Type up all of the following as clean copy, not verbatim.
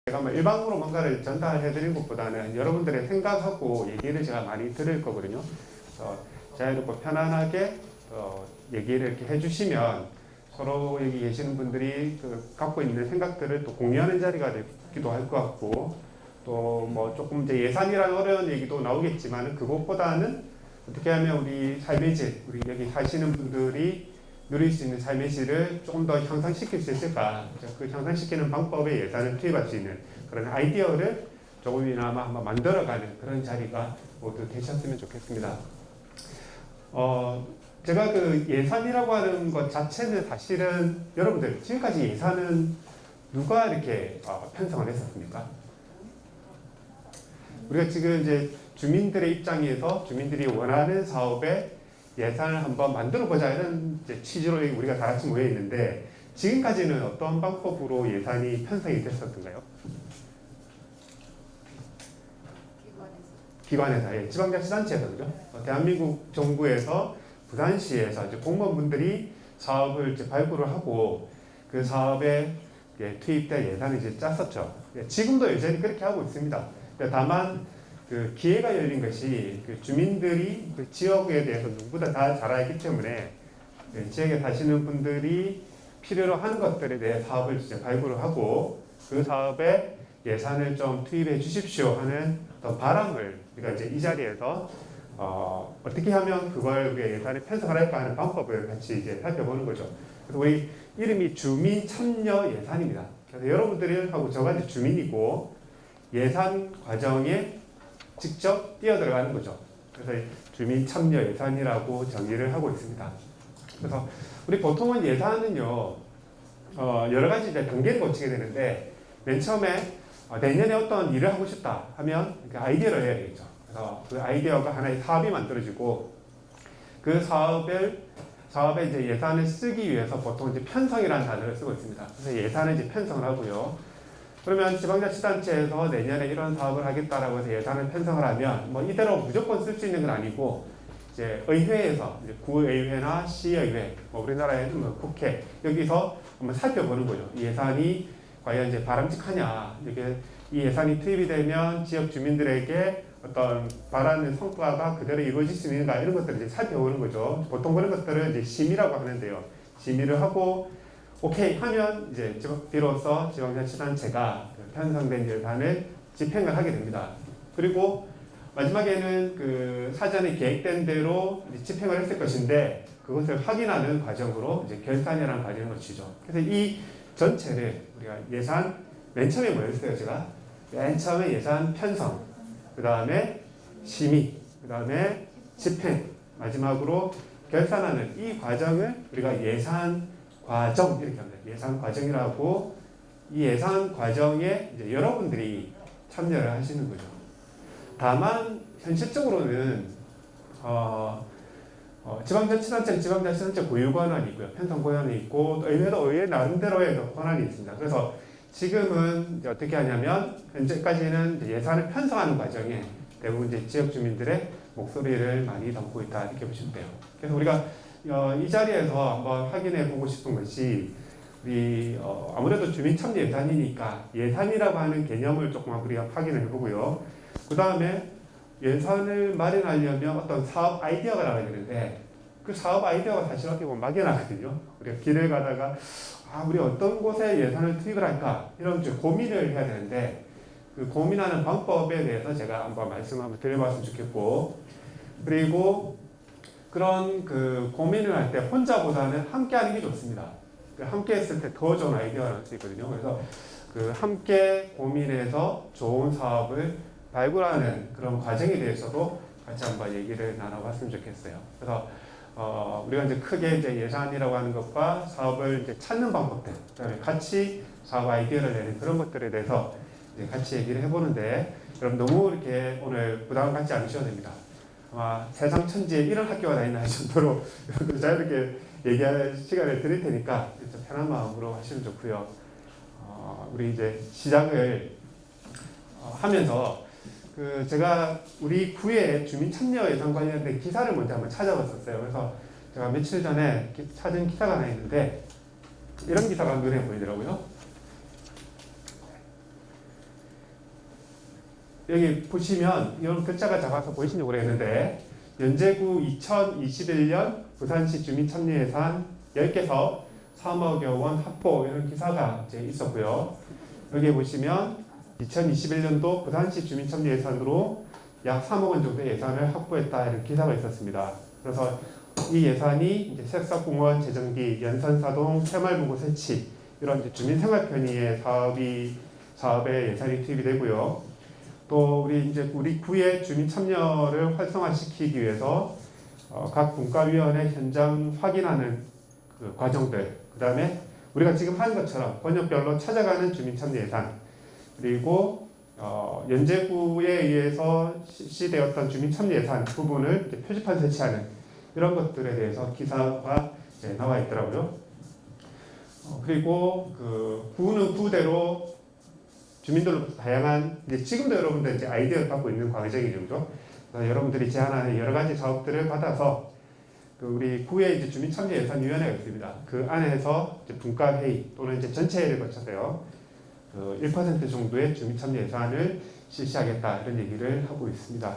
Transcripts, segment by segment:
제가 뭐 일방으로 뭔가를 전달해드리는 것보다는 여러분들의 생각하고 얘기를 제가 많이 들을 거거든요. 자유롭고 편안하게 얘기를 이렇게 해주시면 서로 여기 계시는 분들이 갖고 있는 생각들을 또 공유하는 자리가 되기도 할 것 같고, 또 뭐 조금 이제 예산이라는 어려운 얘기도 나오겠지만 그것보다는 어떻게 하면 우리 삶의 질, 우리 여기 사시는 분들이 누릴 수 있는 삶의 질을 조금 더 향상시킬 수 있을까? 그 향상시키는 방법에 예산을 투입할 수 있는 그런 아이디어를 조금이나마 한번 만들어가는 그런 자리가 모두 되셨으면 좋겠습니다. 제가 그 예산이라고 하는 것 자체는 사실은 여러분들 지금까지 예산은 누가 이렇게 편성을 했었습니까? 우리가 지금 이제 주민들의 입장에서 주민들이 원하는 사업에 예산을 한번 만들어 보자 이런 이제 취지로 우리가 다 같이 모여 있는데, 지금까지는 어떤 방법으로 예산이 편성이 됐었던가요? 기관에서, 예, 지방자치단체에서, 그죠? 대한민국 정부에서 부산시에서 이제 공무원분들이 사업을 이제 발굴을 하고 그 사업에 투입된 예산을 이제 짰었죠. 지금도 여전히 그렇게 하고 있습니다. 다만 그 기회가 열린 것이 그 주민들이 그 지역에 대해서 누구보다 다 잘 알기 때문에 지역에 사시는 분들이 필요로 하는 것들에 대해 사업을 이제 발굴을 하고 그 사업에 예산을 좀 투입해 주십시오 하는 어떤 바람을 우리가 이제 이 자리에서 어떻게 하면 그걸 우리가 예산에 편성을 할까 하는 방법을 같이 이제 살펴보는 거죠. 그래서 우리 이름이 주민 참여 예산입니다. 그래서 여러분들이 하고 저가 이제 주민이고 예산 과정에 직접 뛰어들어가는 거죠. 그래서 주민 참여 예산이라고 정의를 하고 있습니다. 그래서 우리 보통은 예산은요, 여러 가지 이제 단계를 거치게 되는데, 맨 처음에 내년에 어떤 일을 하고 싶다 하면 그 아이디어를 해야 되겠죠. 그래서 그 아이디어가 하나의 사업이 만들어지고, 그 사업에 이제 예산을 쓰기 위해서 보통 이제 편성이라는 단어를 쓰고 있습니다. 그래서 예산을 이제 편성을 하고요. 그러면 지방자치단체에서 내년에 이런 사업을 하겠다라고 해서 예산을 편성을 하면 뭐 이대로 무조건 쓸 수 있는 건 아니고, 이제 의회에서 이제 구의회나 시의회, 뭐 우리나라에는 뭐 국회, 여기서 한번 살펴보는 거죠. 이 예산이 과연 이제 바람직하냐, 이게 이 예산이 투입이 되면 지역 주민들에게 어떤 바라는 성과가 그대로 이루어질 수 있는가, 이런 것들을 이제 살펴보는 거죠. 보통 그런 것들을 이제 심의라고 하는데요. 심의를 하고 오케이 하면 이제 비로소 지방자치단체가 편성된 예산을 집행을 하게 됩니다. 그리고 마지막에는 그 사전에 계획된 대로 집행을 했을 것인데 그것을 확인하는 과정으로 이제 결산이라는 과정을 거치죠. 그래서 이 전체를 우리가 예산, 맨 처음에 뭐였어요? 제가 맨 처음에 예산 편성, 그 다음에 심의, 그 다음에 집행, 마지막으로 결산하는 이 과정을 우리가 예산 과정 이렇게 합니다. 예산 과정이라고, 이 예산 과정에 이제 여러분들이 참여를 하시는 거죠. 다만 현실적으로는 지방자치단체 고유 권한이 있고요, 편성 권한이 있고, 또 의회도 의회 나름대로의 권한이 있습니다. 그래서 지금은 이제 어떻게 하냐면 현재까지는 이제 예산을 편성하는 과정에 대부분 이제 지역 주민들의 목소리를 많이 담고 있다, 이렇게 보시면 돼요. 그래서 우리가 이 자리에서 한번 확인해 보고 싶은 것이, 우리 아무래도 주민 참여 예산이니까 예산이라고 하는 개념을 조금 우리가 확인을 해보고요. 그 다음에 예산을 마련하려면 어떤 사업 아이디어가 나와야 되는데, 그 사업 아이디어가 사실 어떻게 보면 막연하거든요. 우리가 길을 가다가 우리 어떤 곳에 예산을 투입을 할까, 이런 고민을 해야 되는데, 그 고민하는 방법에 대해서 제가 한번 말씀 한번 드려봤으면 좋겠고, 그리고 그런 그 고민을 할 때 혼자보다는 함께 하는 게 좋습니다. 함께 했을 때 더 좋은 아이디어가 나올 수 있거든요. 그래서 그 함께 고민해서 좋은 사업을 발굴하는 그런 과정에 대해서도 같이 한번 얘기를 나눠봤으면 좋겠어요. 그래서 우리가 이제 크게 이제 예산이라고 하는 것과 사업을 이제 찾는 방법들, 그다음에 같이 사업 아이디어를 내는 그런 것들에 대해서 이제 같이 얘기를 해보는데, 여러분 너무 이렇게 오늘 부담 갖지 않으셔도 됩니다. 아마 세상 천지에 이런 학교가 다 있나 할 정도로 여러분들 자유롭게 얘기할 시간을 드릴 테니까 편한 마음으로 하시면 좋고요. 우리 이제 시작을 하면서 제가 우리 구의 주민 참여 예산 관련된 기사를 먼저 한번 찾아봤었어요. 그래서 제가 며칠 전에 찾은 기사가 하나 있는데, 이런 기사가 눈에 보이더라고요. 여기 보시면 이런 글자가 작아서 보이시는지 모르겠는데 연제구 2021년 부산시 주민참여예산 10개서 3억여 원 확보 이런 기사가 이제 있었고요. 여기 보시면 2021년도 부산시 주민참여예산으로 약 3억 원 정도의 예산을 확보했다 이런 기사가 있었습니다. 그래서 이 예산이 이제 색석공원 재정비, 연산사동 새마을문고 설치 이런 이제 주민생활 편의의 사업에 예산이 투입이 되고요. 또 우리 구의 주민 참여를 활성화시키기 위해서 각 분과위원회 현장 확인하는 그 과정들, 그 다음에 우리가 지금 하는 것처럼 번역별로 찾아가는 주민 참여 예산, 그리고 연제구에 의해서 실시되었던 주민 참여 예산 부분을 이제 표지판 설치하는 이런 것들에 대해서 기사가 나와 있더라고요. 그리고 그 구는 구대로 주민들로부터 다양한 이제 지금도 여러분들 이제 아이디어를 받고 있는 과정이죠, 그죠? 여러분들이 제안하는 여러 가지 사업들을 받아서 그 우리 구에 이제 주민 참여 예산 위원회가 있습니다. 그 안에서 이제 분과 회의 또는 이제 전체회의를 거쳐서요, 그 1% 정도의 주민 참여 예산을 실시하겠다 이런 얘기를 하고 있습니다.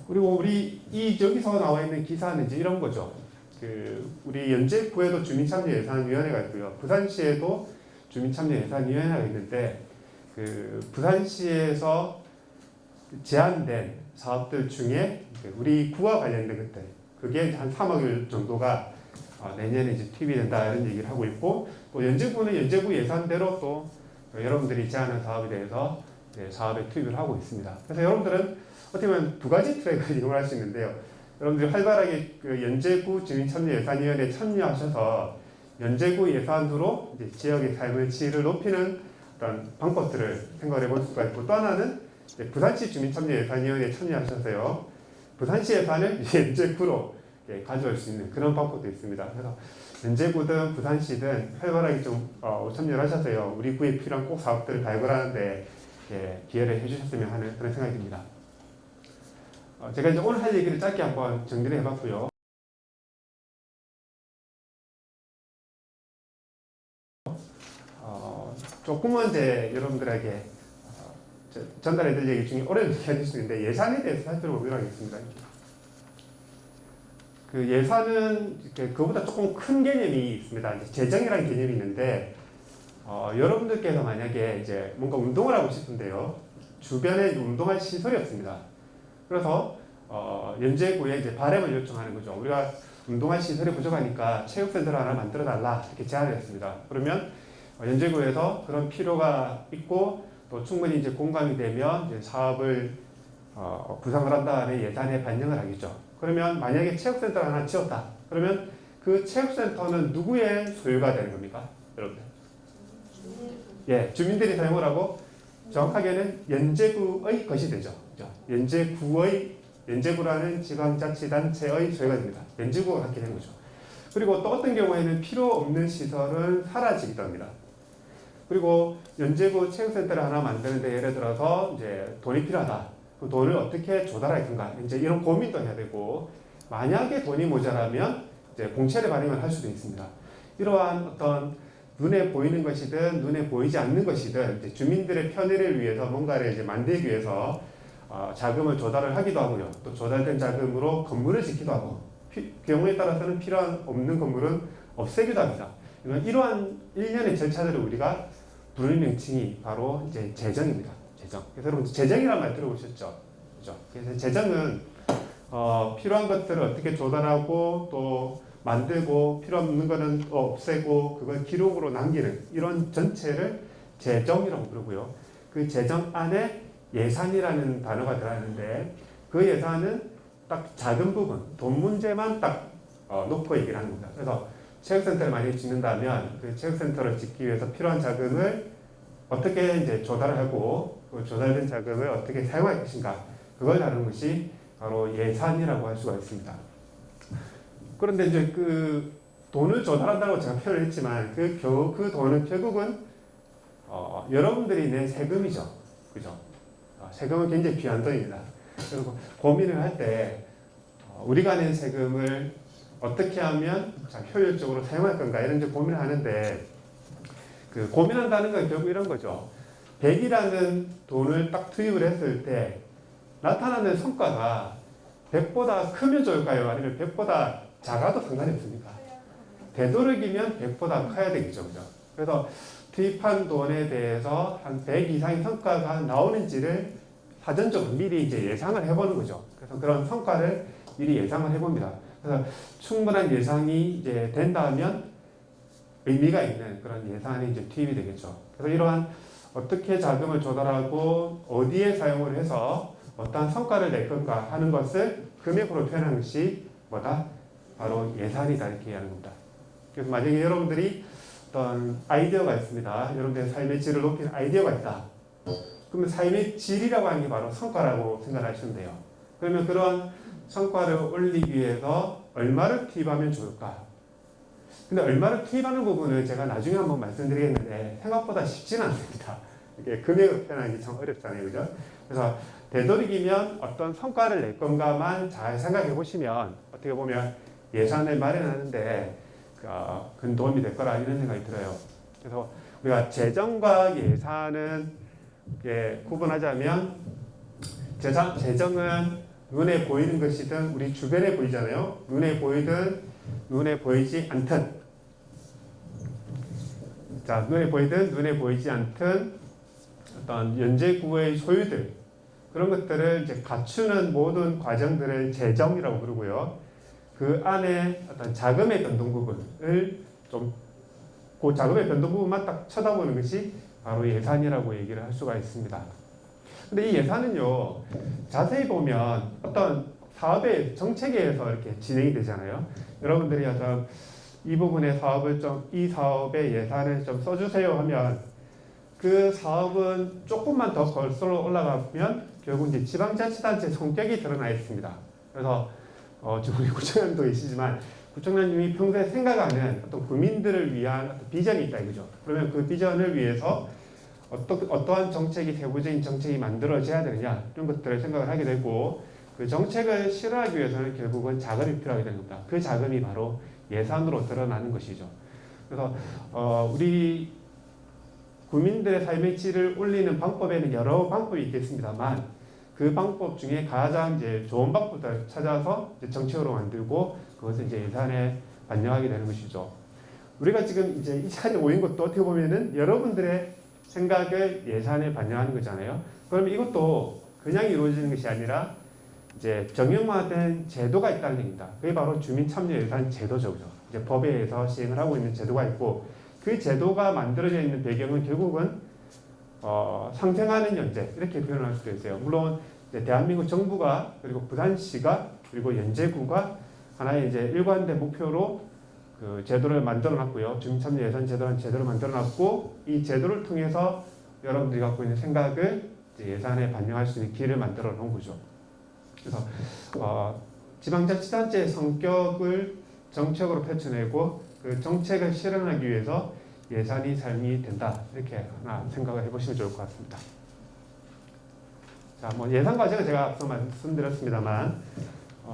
그리고 우리 여기서 나와 있는 기사는 이제 이런 거죠. 그 우리 연제구에도 주민 참여 예산 위원회가 있고요, 부산시에도 주민참여예산위원회가 있는데 그 부산시에서 제안된 사업들 중에 우리 구와 관련된 것들 그게 한 3억 정도가 내년에 이제 투입이 된다 이런 얘기를 하고 있고, 또 연제구는 연제구 예산대로 또 여러분들이 제안한 사업에 대해서 사업에 투입을 하고 있습니다. 그래서 여러분들은 어떻게 보면 두 가지 트랙을 이용할 수 있는데요. 여러분들이 활발하게 그 연제구 주민참여예산위원회에 참여하셔서 연제구 예산으로 이제 지역의 삶의 질을 높이는 어떤 방법들을 생각해 볼 수가 있고, 또 하나는 부산시 주민참여예산위원회에 참여하셔서요, 부산시 예산을 연제구로 가져올 수 있는 그런 방법도 있습니다. 그래서 연제구든 부산시든 활발하게 좀 참여를 하셔서요, 우리 구에 필요한 꼭 사업들을 발굴하는데 기회를 해주셨으면 하는 그런 생각이 듭니다. 제가 이제 오늘 할 얘기를 짧게 한번 정리를 해봤고요. 조금은 이제 여러분들에게 전달해드릴 얘기 중에 오래 얘기할 수 있는데 예산에 대해서 살펴보도록 하겠습니다. 그 예산은 그보다 조금 큰 개념이 있습니다. 이제 재정이라는 개념이 있는데 여러분들께서 만약에 이제 뭔가 운동을 하고 싶은데요, 주변에 운동할 시설이 없습니다. 그래서 연제구에 이제 바람을 요청하는 거죠. 우리가 운동할 시설이 부족하니까 체육센터를 하나 만들어 달라 이렇게 제안을 했습니다. 그러면 연제구에서 그런 필요가 있고 또 충분히 이제 공감이 되면 이제 사업을 구상을 한 다음에 예산에 반영을 하겠죠. 그러면 만약에 체육센터를 하나 지었다. 그러면 그 체육센터는 누구의 소유가 되는 겁니까, 여러분들? 예, 주민들이 사용을 하고 정확하게는 연제구의 것이 되죠. 연제구라는 지방자치단체의 소유가 됩니다. 연제구가 갖게 되는 거죠. 그리고 또 어떤 경우에는 필요 없는 시설은 사라지기도 합니다. 그리고 연제구 체육센터를 하나 만드는데 예를 들어서 이제 돈이 필요하다. 그 돈을 어떻게 조달할 건가? 이제 이런 고민도 해야 되고, 만약에 돈이 모자라면 이제 공채를 발행을 할 수도 있습니다. 이러한 어떤 눈에 보이는 것이든 눈에 보이지 않는 것이든 이제 주민들의 편의를 위해서 뭔가를 이제 만들기 위해서 자금을 조달을 하기도 하고요. 또 조달된 자금으로 건물을 짓기도 하고, 경우에 따라서는 필요한 없는 건물은 없애기도 합니다. 이러한 일련의 절차들을 우리가 부르는 명칭이 바로 이제 재정입니다. 재정. 그래서 여러분 재정이라는 말 들어보셨죠? 그죠? 그래서 재정은 필요한 것들을 어떻게 조달하고 또 만들고 필요 없는 거는 없애고 그걸 기록으로 남기는 이런 전체를 재정이라고 부르고요. 그 재정 안에 예산이라는 단어가 들어가는데 그 예산은 딱 작은 부분, 돈 문제만 딱 놓고 얘기를 하는 겁니다. 그래서 체육센터를 많이 짓는다면 그 체육센터를 짓기 위해서 필요한 자금을 어떻게 이제 조달을 하고 그 조달된 자금을 어떻게 사용할 것인가, 그걸 다루는 것이 바로 예산이라고 할 수가 있습니다. 그런데 이제 그 돈을 조달한다고 제가 표현을 했지만 그 돈은 결국은 여러분들이 낸 세금이죠. 그죠? 세금은 굉장히 귀한 돈입니다. 그리고 고민을 할 때 우리가 낸 세금을 어떻게 하면 효율적으로 사용할 건가 이런 이제 고민을 하는데, 그 고민한다는 건 결국 이런 거죠. 100이라는 돈을 딱 투입을 했을 때 나타나는 성과가 100보다 크면 좋을까요? 아니면 100보다 작아도 상관이 없습니까? 되도록이면 100보다 커야 되겠죠. 그죠? 그래서 투입한 돈에 대해서 한 100 이상의 성과가 나오는지를 사전적으로 미리 이제 예상을 해보는 거죠. 그래서 그런 성과를 미리 예상을 해봅니다. 그래서 충분한 예상이 이제 된다면 의미가 있는 그런 예산이 이제 투입이 되겠죠. 그래서 이러한 어떻게 자금을 조달하고 어디에 사용을 해서 어떠한 성과를 낼 건가 하는 것을 금액으로 표현하는 것이 뭐다? 바로 예산이다 이렇게 얘기하는 겁니다. 그래서 만약에 여러분들이 어떤 아이디어가 있습니다. 여러분들의 삶의 질을 높이는 아이디어가 있다. 그러면 삶의 질이라고 하는 게 바로 성과라고 생각하시면 돼요. 그러면 그런 성과를 올리기 위해서 얼마를 투입하면 좋을까? 근데 얼마를 투입하는 부분은 제가 나중에 한번 말씀드리겠는데 생각보다 쉽지는 않습니다. 이게 금액을 표현하기 참 어렵잖아요. 그죠? 그래서 되도록이면 어떤 성과를 낼 건가만 잘 생각해 보시면 어떻게 보면 예산을 마련하는데 큰 도움이 될 거라 이런 생각이 들어요. 그래서 우리가 재정과 예산은 구분하자면 재정은 눈에 보이는 것이든 우리 주변에 보이잖아요. 눈에 보이든 눈에 보이지 않든 눈에 보이든 눈에 보이지 않든 어떤 연제구의 소유들 그런 것들을 이제 갖추는 모든 과정들을 재정이라고 부르고요. 그 안에 어떤 자금의 변동 부분을 그 자금의 변동 부분만 딱 쳐다보는 것이 바로 예산이라고 얘기를 할 수가 있습니다. 근데 이 예산은요, 자세히 보면 어떤 사업의 정책에서 이렇게 진행이 되잖아요. 여러분들이 어떤 이 부분의 이 사업의 예산을 좀 써주세요 하면 그 사업은 조금만 더 거슬러 올라가면 결국 이제 지방자치단체 성격이 드러나 있습니다. 그래서 지금 우리 구청장도 계시지만 구청장님이 평소에 생각하는 어떤 국민들을 위한 어떤 비전이 있다 이거죠. 그러면 그 비전을 위해서 어떠한 정책이 세부적인 정책이 만들어져야 되느냐 이런 것들을 생각을 하게 되고 그 정책을 실현하기 위해서는 결국은 자금이 필요하게 되는 겁니다. 그 자금이 바로 예산으로 드러나는 것이죠. 그래서 우리 국민들의 삶의 질을 올리는 방법에는 여러 방법이 있겠습니다만 그 방법 중에 가장 이제 좋은 방법을 찾아서 이제 정책으로 만들고 그것을 이제 예산에 반영하게 되는 것이죠. 우리가 지금 이제 이 자리에 모인 것도 어떻게 보면은 여러분들의 생각을 예산에 반영하는 거잖아요. 그럼 이것도 그냥 이루어지는 것이 아니라 이제 정형화된 제도가 있다는 얘기입니다. 그게 바로 주민참여예산 제도죠. 이제 법에 의해서 시행을 하고 있는 제도가 있고 그 제도가 만들어져 있는 배경은 결국은 상생하는 연재 이렇게 표현할 수도 있어요. 물론 이제 대한민국 정부가 그리고 부산시가 그리고 연제구가 하나의 이제 일관된 목표로 그 제도를 만들어놨고요. 주민참여예산 제도라는 제도를 만들어놨고 이 제도를 통해서 여러분들이 갖고 있는 생각을 예산에 반영할 수 있는 길을 만들어 놓은 거죠. 그래서 지방자치단체의 성격을 정책으로 펼쳐내고 그 정책을 실현하기 위해서 예산이 사용이 된다 이렇게 하나 생각을 해보시면 좋을 것 같습니다. 자, 뭐 예산 과정은 제가 앞서 말씀드렸습니다만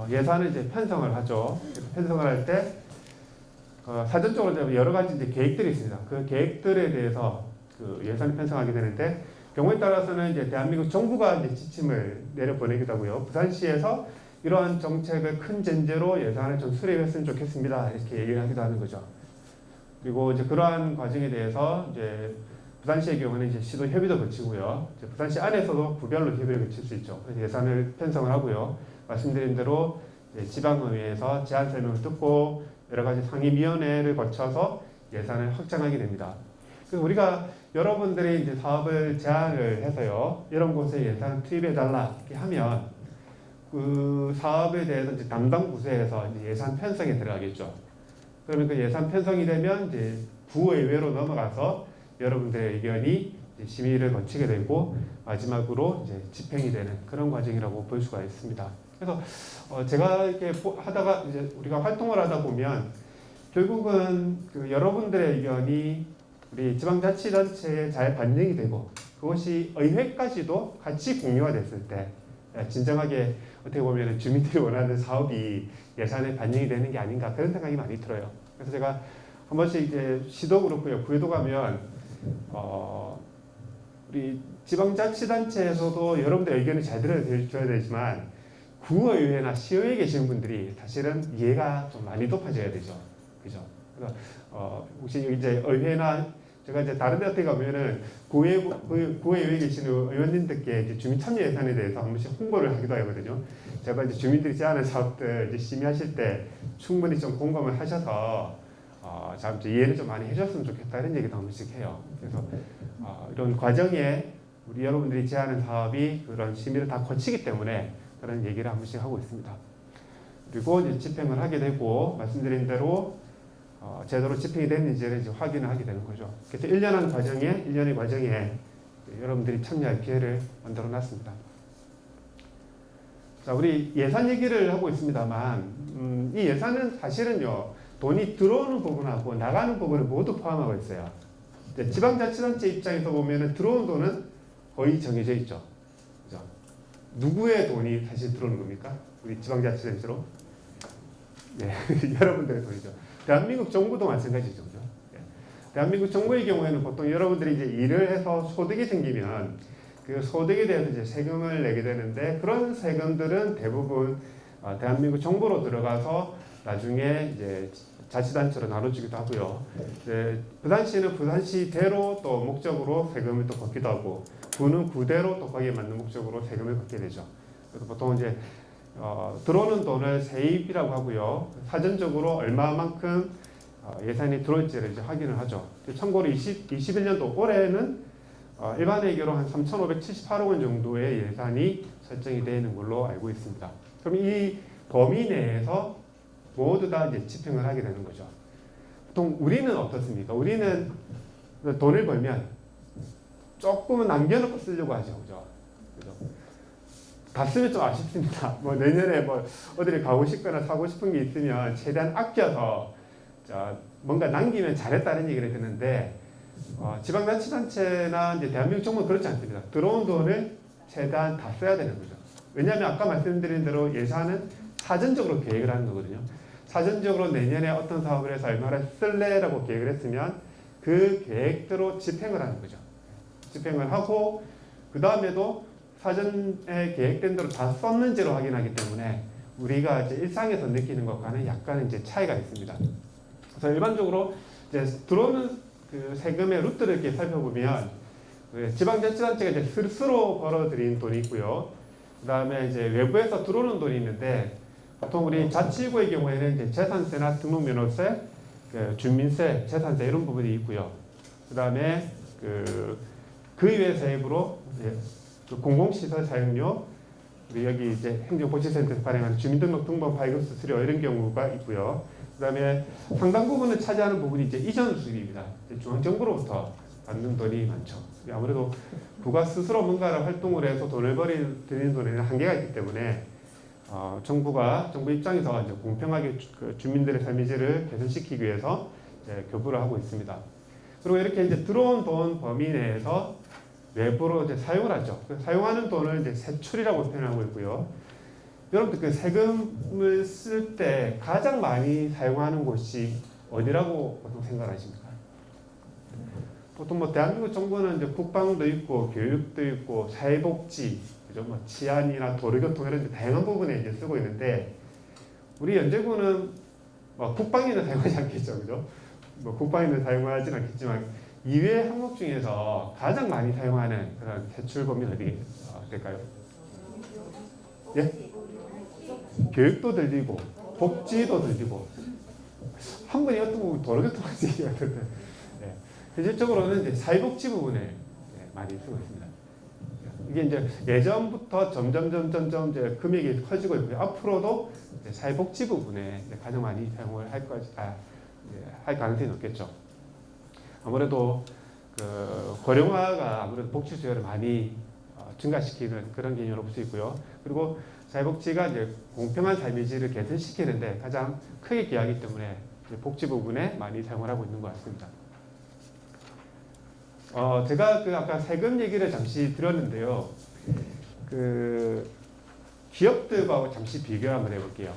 예산을 이제 편성을 하죠. 편성을 할 때 사전적으로 여러 가지 이제 계획들이 있습니다. 그 계획들에 대해서 그 예산을 편성하게 되는데 경우에 따라서는 이제 대한민국 정부가 이제 지침을 내려보내기도 하고요. 부산시에서 이러한 정책을 큰 전제로 예산을 좀 수립했으면 좋겠습니다. 이렇게 얘기를 하기도 하는 거죠. 그리고 이제 그러한 과정에 대해서 이제 부산시의 경우는 이제 시도 협의도 거치고요. 이제 부산시 안에서도 구별로 협의를 거칠 수 있죠. 그래서 예산을 편성을 하고요. 말씀드린 대로 지방의회에서 제안 설명을 듣고 여러 가지 상임위원회를 거쳐서 예산을 확정하게 됩니다. 그래서 우리가 여러분들이 이제 사업을 제안을 해서요, 이런 곳에 예산을 투입해달라 이렇게 하면 그 사업에 대해서 이제 담당 부서에서 이제 예산 편성에 들어가겠죠. 그러면 그 예산 편성이 되면 이제 부의회로 넘어가서 여러분들의 의견이 이제 심의를 거치게 되고 마지막으로 이제 집행이 되는 그런 과정이라고 볼 수가 있습니다. 그래서 제가 이렇게 하다가 이제 우리가 활동을 하다 보면 결국은 그 여러분들의 의견이 우리 지방자치단체에 잘 반영이 되고 그것이 의회까지도 같이 공유가 됐을 때 진정하게 어떻게 보면 주민들이 원하는 사업이 예산에 반영이 되는 게 아닌가 그런 생각이 많이 들어요. 그래서 제가 한 번씩 이제 시도 그렇고요, 구에도 가면 우리 지방자치단체에서도 여러분들 의견을 잘 들어줘야 되지만 구의회나 시의회에 계시는 분들이 사실은 이해가 좀 많이 높아져야 되죠. 그죠? 그래서 혹시 이제 의회나 제가 이제 다른 데 어떻게 가면은 구의회에 계시는 의원님들께 이제 주민 참여 예산에 대해서 한 번씩 홍보를 하기도 하거든요. 제가 이제 주민들이 제안한 사업들 이제 심의하실 때 충분히 좀 공감을 하셔서 참 이해를 좀 많이 해줬으면 좋겠다 이런 얘기도 한 번씩 해요. 그래서 이런 과정에 우리 여러분들이 제안한 사업이 그런 심의를 다 거치기 때문에 그런 얘기를 한 번씩 하고 있습니다. 그리고 이제 집행을 하게 되고 말씀드린 대로 제대로 집행이 됐는지를 이제 확인을 하게 되는 거죠. 그래서 1년의 과정에 여러분들이 참여할 기회를 만들어 놨습니다. 자, 우리 예산 얘기를 하고 있습니다만 이 예산은 사실은요 돈이 들어오는 부분하고 나가는 부분을 모두 포함하고 있어요. 지방자치단체 입장에서 보면은 들어온 돈은 거의 정해져 있죠. 그죠? 누구의 돈이 사실 들어오는 겁니까? 우리 지방자치단체로? 네, 여러분들의 돈이죠. 대한민국 정부도 마찬가지죠. 그죠? 네. 대한민국 정부의 경우에는 보통 여러분들이 이제 일을 해서 소득이 생기면 그 소득에 대해서 이제 세금을 내게 되는데 그런 세금들은 대부분 대한민국 정부로 들어가서 나중에 이제 자치단체로 나눠주기도 하고요. 부산시는 부산시대로 또 목적으로 세금을 또 걷기도 하고 구는 구대로 또 거기에 맞는 목적으로 세금을 걷게 되죠. 그래서 보통 이제 들어오는 돈을 세입이라고 하고요. 사전적으로 얼마만큼 예산이 들어올지를 이제 확인을 하죠. 참고로 21년도 올해는 일반 회계로 한 3,578억 원 정도의 예산이 설정이 되어 있는 걸로 알고 있습니다. 그럼 이 범위 내에서 모두 다 이제 집행을 하게 되는 거죠. 보통 우리는 어떻습니까? 우리는 돈을 벌면 조금은 남겨놓고 쓰려고 하죠. 그죠? 다 쓰면 좀 아쉽습니다. 뭐 내년에 뭐 어디를 가고 싶거나 사고 싶은 게 있으면 최대한 아껴서 뭔가 남기면 잘했다는 얘기를 듣는데 지방자치단체나 이제 대한민국 정부는 그렇지 않습니다. 들어온 돈을 최대한 다 써야 되는 거죠. 왜냐하면 아까 말씀드린 대로 예산은 사전적으로 계획을 하는 거거든요. 사전적으로 내년에 어떤 사업을 해서 얼마나 쓸래라고 계획을 했으면 그 계획대로 집행을 하는 거죠. 집행을 하고 그 다음에도 사전에 계획된 대로 다 썼는지를 확인하기 때문에 우리가 이제 일상에서 느끼는 것과는 약간 이제 차이가 있습니다. 그래서 일반적으로 이제 들어오는 그 세금의 루트를 이렇게 살펴보면 지방자치단체가 이제 스스로 벌어들인 돈이 있고요. 그 다음에 이제 외부에서 들어오는 돈이 있는데 보통 우리 자치구의 경우에는 이제 재산세나 등록면허세, 주민세, 재산세 이런 부분이 있고요. 그 다음에 의회 세입으로 공공시설 사용료, 우리 여기 이제 행정복지센터에서 발행하는 주민등록 등본 발급 수수료 이런 경우가 있고요. 그 다음에 상당 부분을 차지하는 부분이 이제 이전 수입입니다. 중앙정부로부터 받는 돈이 많죠. 아무래도 국가 스스로 뭔가를 활동을 해서 돈을 드리는 돈에는 한계가 있기 때문에 정부 입장에서 이제 공평하게 주민들의 삶의 질을 개선시키기 위해서 이제 교부를 하고 있습니다. 그리고 이렇게 이제 들어온 돈 범위 내에서 외부로 이제 사용을 하죠. 사용하는 돈을 이제 세출이라고 표현하고 있고요. 여러분들 그 세금을 쓸 때 가장 많이 사용하는 곳이 어디라고 보통 생각하십니까? 보통 뭐 대한민국 정부는 이제 국방도 있고 교육도 있고 사회복지, 그죠? 뭐 치안이나 도로교통 이런 다양한 부분에 이제 쓰고 있는데 우리 연제구는 뭐 국방에는 사용하지 않겠죠, 그죠? 뭐 국방에는 사용하지는 않겠지만 이외의 항목 중에서 가장 많이 사용하는 그런 세출 범위는 어디 될까요? 예? 교육도 들리고 복지도 들리고 한 분이 어떤 부분 도로교통 얘기 같은데 실질적으로는 이제 사회복지 부분에 많이 쓰고 있습니다. 이게 이제 예전부터 점점 이제 금액이 커지고 있고요. 앞으로도 이제 사회복지 부분에 가장 많이 사용을 할 가능성이 높겠죠. 아무래도 고령화가 아무래도 복지 수요를 많이 증가시키는 그런 개념으로 볼 수 있고요. 그리고 사회복지가 이제 공평한 삶의 질을 개선시키는데 가장 크게 기여하기 때문에 복지 부분에 많이 사용을 하고 있는 것 같습니다. 제가 아까 세금 얘기를 잠시 드렸는데요. 기업들과 잠시 비교를 한번 해볼게요.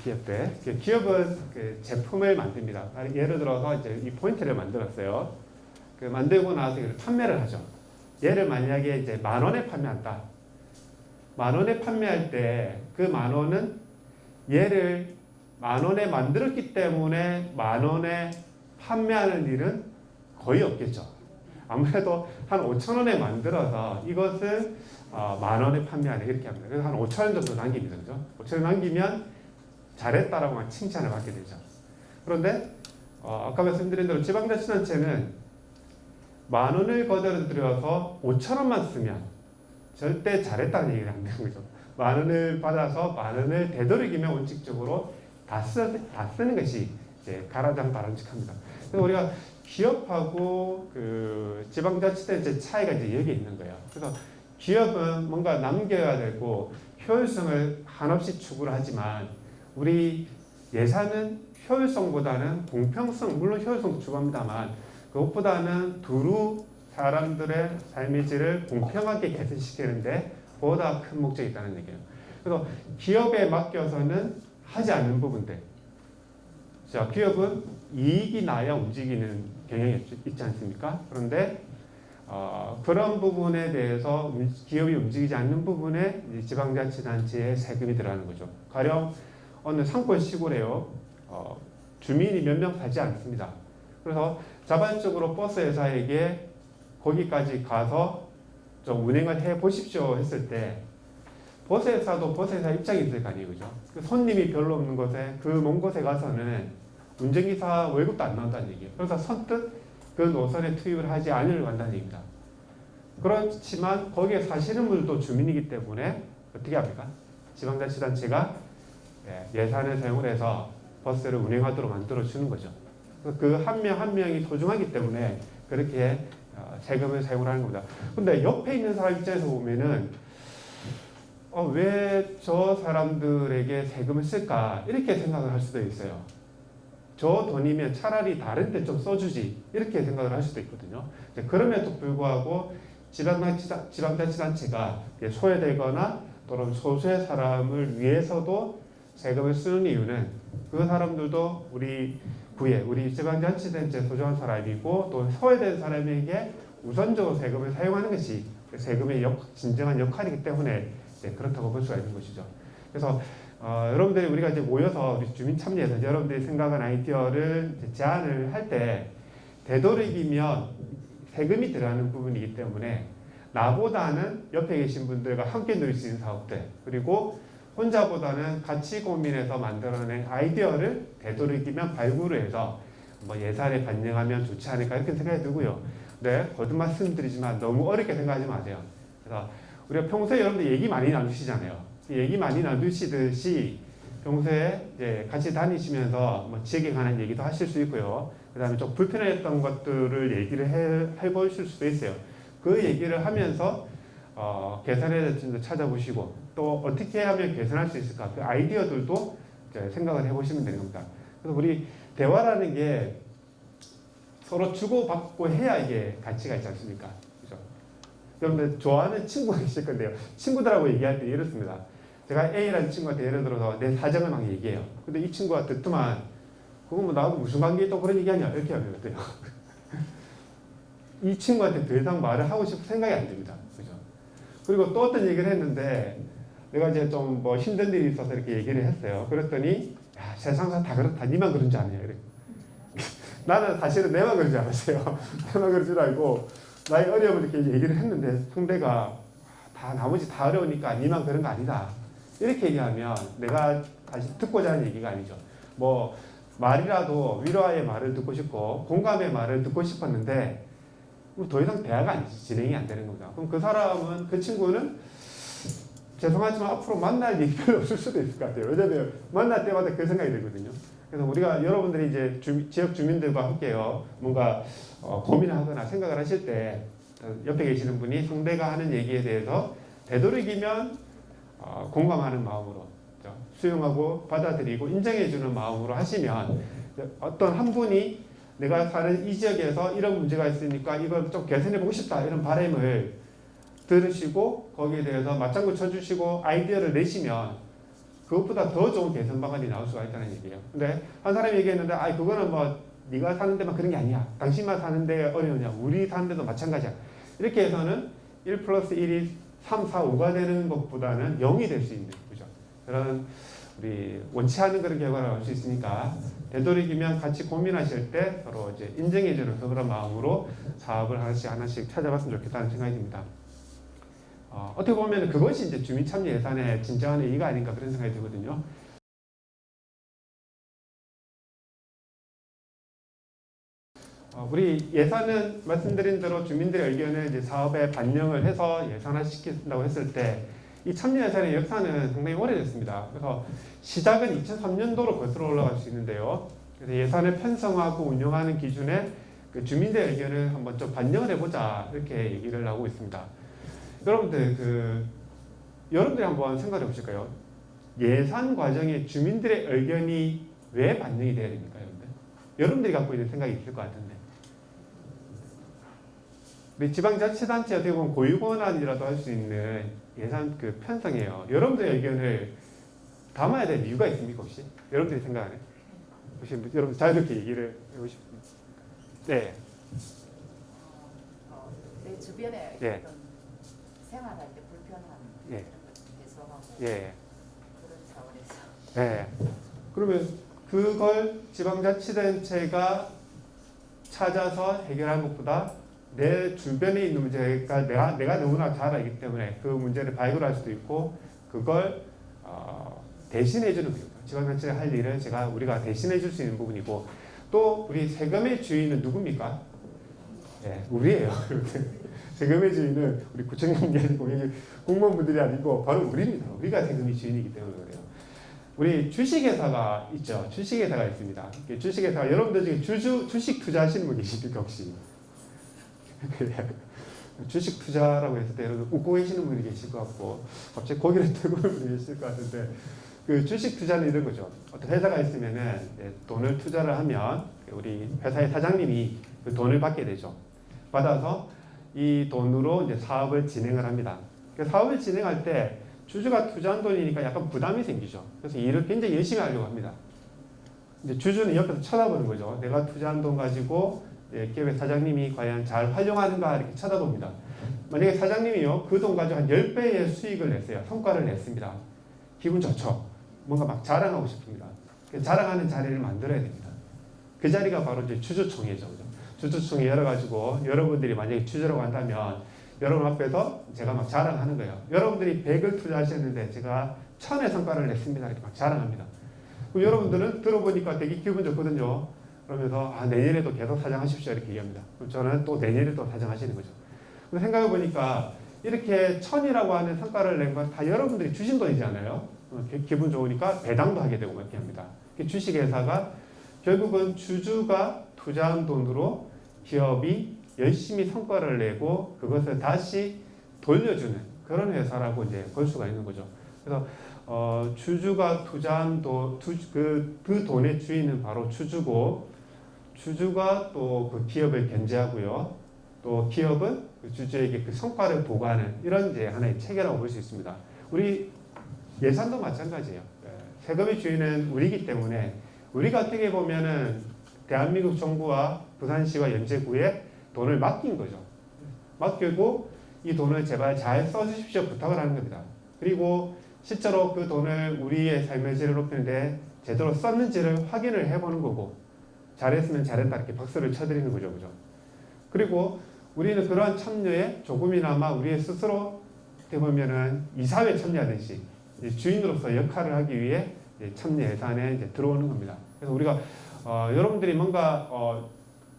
기업들. 기업은 제품을 만듭니다. 예를 들어서 이제 이 포인트를 만들었어요. 만들고 나서 이걸 판매를 하죠. 얘를 만약에 이제 10,000원에 판매한다. 10,000원에 판매할 때 그 10,000원은 얘를 10,000원에 만들었기 때문에 10,000원에 판매하는 일은 거의 없겠죠. 아무래도 한 5,000원에 만들어서 이것을 10,000원에 판매하는 이렇게 합니다. 그래서 한 5,000원 정도 남깁니다. 그죠? 5,000원 남기면 잘했다라고 칭찬을 받게 되죠. 그런데 아까 말씀드린 대로 지방자치단체는 10,000원을 거들어 들여서 5,000원만 쓰면 절대 잘했다는 얘기를 안 되는 거죠. 10,000원을 받아서 10,000원을 되도록이면 원칙적으로 다 쓰는 것이 이제 가라장 바람직합니다. 그래서 우리가 기업하고 그 지방자치단체 차이가 이제 여기 있는 거예요. 그래서 기업은 뭔가 남겨야 되고 효율성을 한없이 추구를 하지만 우리 예산은 효율성보다는 공평성, 물론 효율성도 추구합니다만 그것보다는 두루 사람들의 삶의 질을 공평하게 개선시키는데 보다 큰 목적이 있다는 얘기예요. 그래서 기업에 맡겨서는 하지 않는 부분들. 자, 기업은 이익이 나야 움직이는 경향이 있지 않습니까? 그런데 그런 부분에 대해서 기업이 움직이지 않는 부분에 지방자치단체에 세금이 들어가는 거죠. 가령 어느 상권 시골에요. 주민이 몇 명 살지 않습니다. 그래서 자발적으로 버스 회사에게 거기까지 가서 좀 운행을 해 보십시오 했을 때 버스 회사도 버스 회사 입장이 있을 거 아니에요. 그죠? 손님이 별로 없는 곳에 그 먼 곳에 가서는 운전기사 월급도 안 나온다는 얘기예요. 그래서 선뜻 그 노선에 투입을 하지 않으려고 한다는 얘기입니다. 그렇지만 거기에 사시는 분들도 주민이기 때문에 어떻게 합니까? 지방자치단체가 예산을 사용을 해서 버스를 운행하도록 만들어 주는 거죠. 그 한 명 한 명이 소중하기 때문에 그렇게 세금을 사용을 하는 겁니다. 근데 옆에 있는 사람 입장에서 보면은 왜 저 사람들에게 세금을 쓸까 이렇게 생각을 할 수도 있어요. 저 돈이면 차라리 다른 데 좀 써주지 이렇게 생각을 할 수도 있거든요. 그럼에도 불구하고 지방자치단체가 소외되거나 또는 소수의 사람을 위해서도 세금을 쓰는 이유는 그 사람들도 우리 구에 우리 지방자치단체 소중한 사람이고 또 소외된 사람에게 우선적으로 세금을 사용하는 것이 세금의 진정한 역할이기 때문에 그렇다고 볼 수가 있는 것이죠. 그래서 여러분들이 우리가 이제 모여서 우리 주민 참여에서 여러분들이 생각한 아이디어를 제안을 할 때 되도록이면 세금이 들어가는 부분이기 때문에 나보다는 옆에 계신 분들과 함께 누릴 수 있는 사업들 그리고 혼자보다는 같이 고민해서 만들어낸 아이디어를 되도록이면 발굴을 해서 뭐 예산에 반영하면 좋지 않을까 이렇게 생각이 들고요. 네, 거듭 말씀드리지만 너무 어렵게 생각하지 마세요. 그래서 우리가 평소에 여러분들 얘기 많이 나누시잖아요. 얘기 많이 나누시듯이 평소에 이제 같이 다니시면서 뭐 지역에 관한 얘기도 하실 수 있고요. 그 다음에 좀 불편했던 것들을 얘기를 해보실 수도 있어요. 그 얘기를 하면서 개선에 대해서 찾아보시고 또 어떻게 하면 개선할 수 있을까 그 아이디어들도 생각을 해보시면 되는 겁니다. 그래서 우리 대화라는 게 서로 주고받고 해야 이게 가치가 있지 않습니까? 그죠? 여러분들 좋아하는 친구가 있을 건데요. 친구들하고 얘기할 때 이렇습니다. 제가 A라는 친구한테 예를 들어서 내 사정을 막 얘기해요. 근데 이 친구가 듣더만 그거 뭐 나하고 무슨 관계 있다고 그런 얘기하냐 이렇게 하면 어때요? 이 친구한테 더 이상 말을 하고 싶은 생각이 안 듭니다. 그죠? 그리고 또 어떤 얘기를 했는데 내가 이제 좀 뭐 힘든 일이 있어서 이렇게 얘기를 했어요. 그랬더니 야, 세상사 다 그렇다. 니만 그런 줄 아냐. 이렇게. 나는 사실은 내만 그런 줄 알았어요. 내만 그런 줄 알고 나의 어려움을 이렇게 얘기를 했는데 상대가 다 나머지 다 어려우니까 니만 그런 거 아니다. 이렇게 얘기하면 내가 다시 듣고자 하는 얘기가 아니죠. 뭐 말이라도 위로의 말을 듣고 싶고 공감의 말을 듣고 싶었는데 더 이상 대화가 진행이 안 되는 겁니다. 그럼 그 사람은 그 친구는 죄송하지만 앞으로 만날 일이 별로 없을 수도 있을 것 같아요. 왜냐하면 만날 때마다 그 생각이 들거든요. 그래서 우리가 여러분들이 이제 지역 주민들과 함께요 뭔가 고민을 하거나 생각을 하실 때 옆에 계시는 분이 상대가 하는 얘기에 대해서 되도록이면 공감하는 마음으로 수용하고 받아들이고 인정해주는 마음으로 하시면 어떤 한 분이 내가 사는 이 지역에서 이런 문제가 있으니까 이걸 좀 개선해보고 싶다 이런 바람을 들으시고 거기에 대해서 맞장구 쳐주시고 아이디어를 내시면 그것보다 더 좋은 개선 방안이 나올 수가 있다는 얘기예요. 근데 한 사람이 얘기했는데 그거는 뭐 네가 사는 데만 그런 게 아니야. 당신만 사는 데 어려우냐. 우리 사는 데도 마찬가지야. 이렇게 해서는 1 플러스 1이 3, 4, 5가 되는 것보다는 0이 될 수 있는 그죠? 그런 우리 원치 않은 그런 결과를 알 수 있으니까 되도록이면 같이 고민하실 때 서로 이제 인정해주는 그런 마음으로 사업을 하나씩 찾아봤으면 좋겠다는 생각이 듭니다. 어떻게 보면 그것이 이제 주민참여 예산의 진정한 의의가 아닌가 그런 생각이 들거든요. 우리 예산은 말씀드린 대로 주민들의 의견을 이제 사업에 반영을 해서 예산화시킨다고 했을 때 이 참여 예산의 역사는 상당히 오래됐습니다. 그래서 시작은 2003년도로 거슬러 올라갈 수 있는데요. 그래서 예산을 편성하고 운영하는 기준에 그 주민들의 의견을 한번 좀 반영을 해보자 이렇게 얘기를 하고 있습니다. 여러분들 여러분들이 한번 생각해 보실까요? 예산 과정에 주민들의 의견이 왜 반영이 돼야 됩니까, 여러분들? 여러분들이 갖고 있는 생각이 있을 것 같은데. 우리 지방자치단체 어떻게 보면 고유권한이라도 할 수 있는 예산 그 편성이에요. 여러분들의 의견을 담아야 될 이유가 있습니까, 혹시? 여러분들이 생각하는? 혹시 여러분 자유롭게 얘기를 해보십시오. 네. 내 주변에 예. 어떤 생활할 때 불편한 예. 그런 것들 해소하고 예. 그런 차원에서. 네. 그러면 그걸 지방자치단체가 찾아서 해결하는 것보다 내 주변에 있는 문제가 내가 너무나 잘 알기 때문에 그 문제를 발굴할 수도 있고 그걸 대신해 주는 거죠. 지방자치가 할 일은 우리가 대신해 줄 수 있는 부분이고 또 우리 세금의 주인은 누굽니까? 네, 우리예요. 세금의 주인은 우리 구청장이 아니고 공무원분들이 아니고 바로 우리입니다. 우리가 세금의 주인이기 때문에 그래요. 우리 주식회사가 있죠. 주식회사가 있습니다. 주식회사가 여러분들 중에 주식 투자하시는 분 계십니까 혹시? 주식 투자라고 했을 때 여러분 웃고 계시는 분이 계실 것 같고 갑자기 고개를 들고 분이 계실 것 같은데 그 주식 투자는 이런 거죠. 어떤 회사가 있으면은 돈을 투자를 하면 우리 회사의 사장님이 그 돈을 받게 되죠. 받아서 이 돈으로 이제 사업을 진행을 합니다. 그 사업을 진행할 때 주주가 투자한 돈이니까 약간 부담이 생기죠. 그래서 일을 굉장히 열심히 하려고 합니다. 이제 주주는 옆에서 쳐다보는 거죠. 내가 투자한 돈 가지고 기업의 사장님이 과연 잘 활용하는가 이렇게 쳐다봅니다. 만약에 사장님이요 그 돈 가지고 한 10배의 수익을 냈어요. 성과를 냈습니다. 기분 좋죠. 뭔가 막 자랑하고 싶습니다. 자랑하는 자리를 만들어야 됩니다. 그 자리가 바로 이제 주주총회죠. 주주총회 열어가지고 여러분들이 만약에 주주라고 한다면 여러분 앞에서 제가 막 자랑하는 거예요. 여러분들이 100을 투자하셨는데 제가 1000의 성과를 냈습니다. 이렇게 막 자랑합니다. 그럼 여러분들은 들어보니까 되게 기분 좋거든요. 그러면서 내년에도 계속 사장하십시오 이렇게 얘기합니다. 그럼 저는 또 내년에 또 사장하시는 거죠. 생각해 보니까 이렇게 1000이라고 하는 성과를 낸 건 다 여러분들이 주신 돈이잖아요. 기분 좋으니까 배당도 하게 되고 이렇게 합니다. 주식회사가 결국은 주주가 투자한 돈으로 기업이 열심히 성과를 내고 그것을 다시 돌려주는 그런 회사라고 이제 볼 수가 있는 거죠. 그래서 주주가 투자한 그 돈의 주인은 바로 주주고 주주가 또 그 기업을 견제하고요. 또 기업은 그 주주에게 그 성과를 보고하는 이런 이제 하나의 체계라고 볼 수 있습니다. 우리 예산도 마찬가지예요. 세금의 주인은 우리이기 때문에 우리가 어떻게 보면은 대한민국 정부와 부산시와 연제구에 돈을 맡긴 거죠. 맡기고 이 돈을 제발 잘 써주십시오 부탁을 하는 겁니다. 그리고 실제로 그 돈을 우리의 삶의 질을 높이는데 제대로 썼는지를 확인을 해보는 거고 잘했으면 잘했다 이렇게 박수를 쳐드리는 거죠. 그죠? 그리고 우리는 그러한 참여에 조금이나마 우리의 스스로 어떻게 보면은 이사회에 참여하듯이 주인으로서 역할을 하기 위해 참여 예산에 이제 들어오는 겁니다. 그래서 우리가 여러분들이 뭔가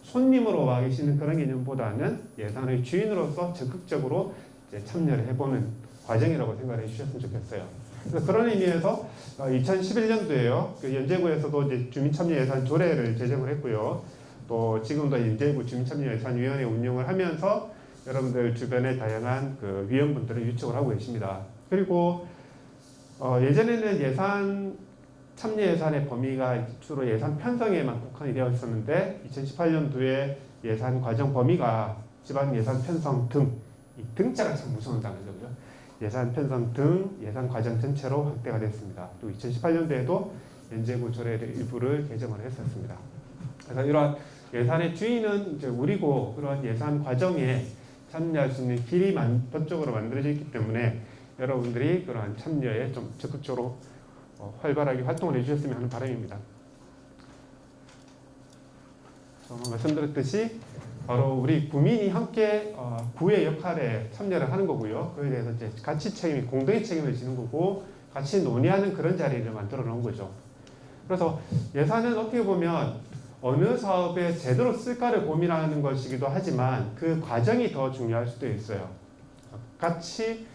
손님으로 와 계시는 그런 개념보다는 예산의 주인으로서 적극적으로 이제 참여를 해보는 과정이라고 생각을 해주셨으면 좋겠어요. 그래서 그런 의미에서 2011년도에요. 그 연제구에서도 이제 주민참여예산 조례를 제정을 했고요. 또 지금도 연제구 주민참여예산위원회 운영을 하면서 여러분들 주변에 다양한 그 위원분들을 유축을 하고 계십니다. 그리고 예전에는 참여 예산의 범위가 주로 예산 편성에만 국한이 되어 있었는데 2018년도에 예산 과정 범위가 지방 예산 편성 등, 이 등자가 참 무서운 단어죠. 그죠? 예산 편성 등 예산 과정 전체로 확대가 됐습니다. 또 2018년도에도 연제구 조례를 일부를 개정을 했었습니다. 그래서 이러한 예산의 주인은 이제 우리고 그런 예산 과정에 참여할 수 있는 길이 법적으로 만들어져 있기 때문에 여러분들이 그러한 참여에 좀 적극적으로 활발하게 활동을 해주셨으면 하는 바람입니다. 말씀드렸듯이 바로 우리 구민이 함께 구의 역할에 참여를 하는 거고요. 그에 대해서 이제 같이 공동의 책임을 지는 거고 같이 논의하는 그런 자리를 만들어 놓은 거죠. 그래서 예산은 어떻게 보면 어느 사업에 제대로 쓸까를 고민하는 것이기도 하지만 그 과정이 더 중요할 수도 있어요. 같이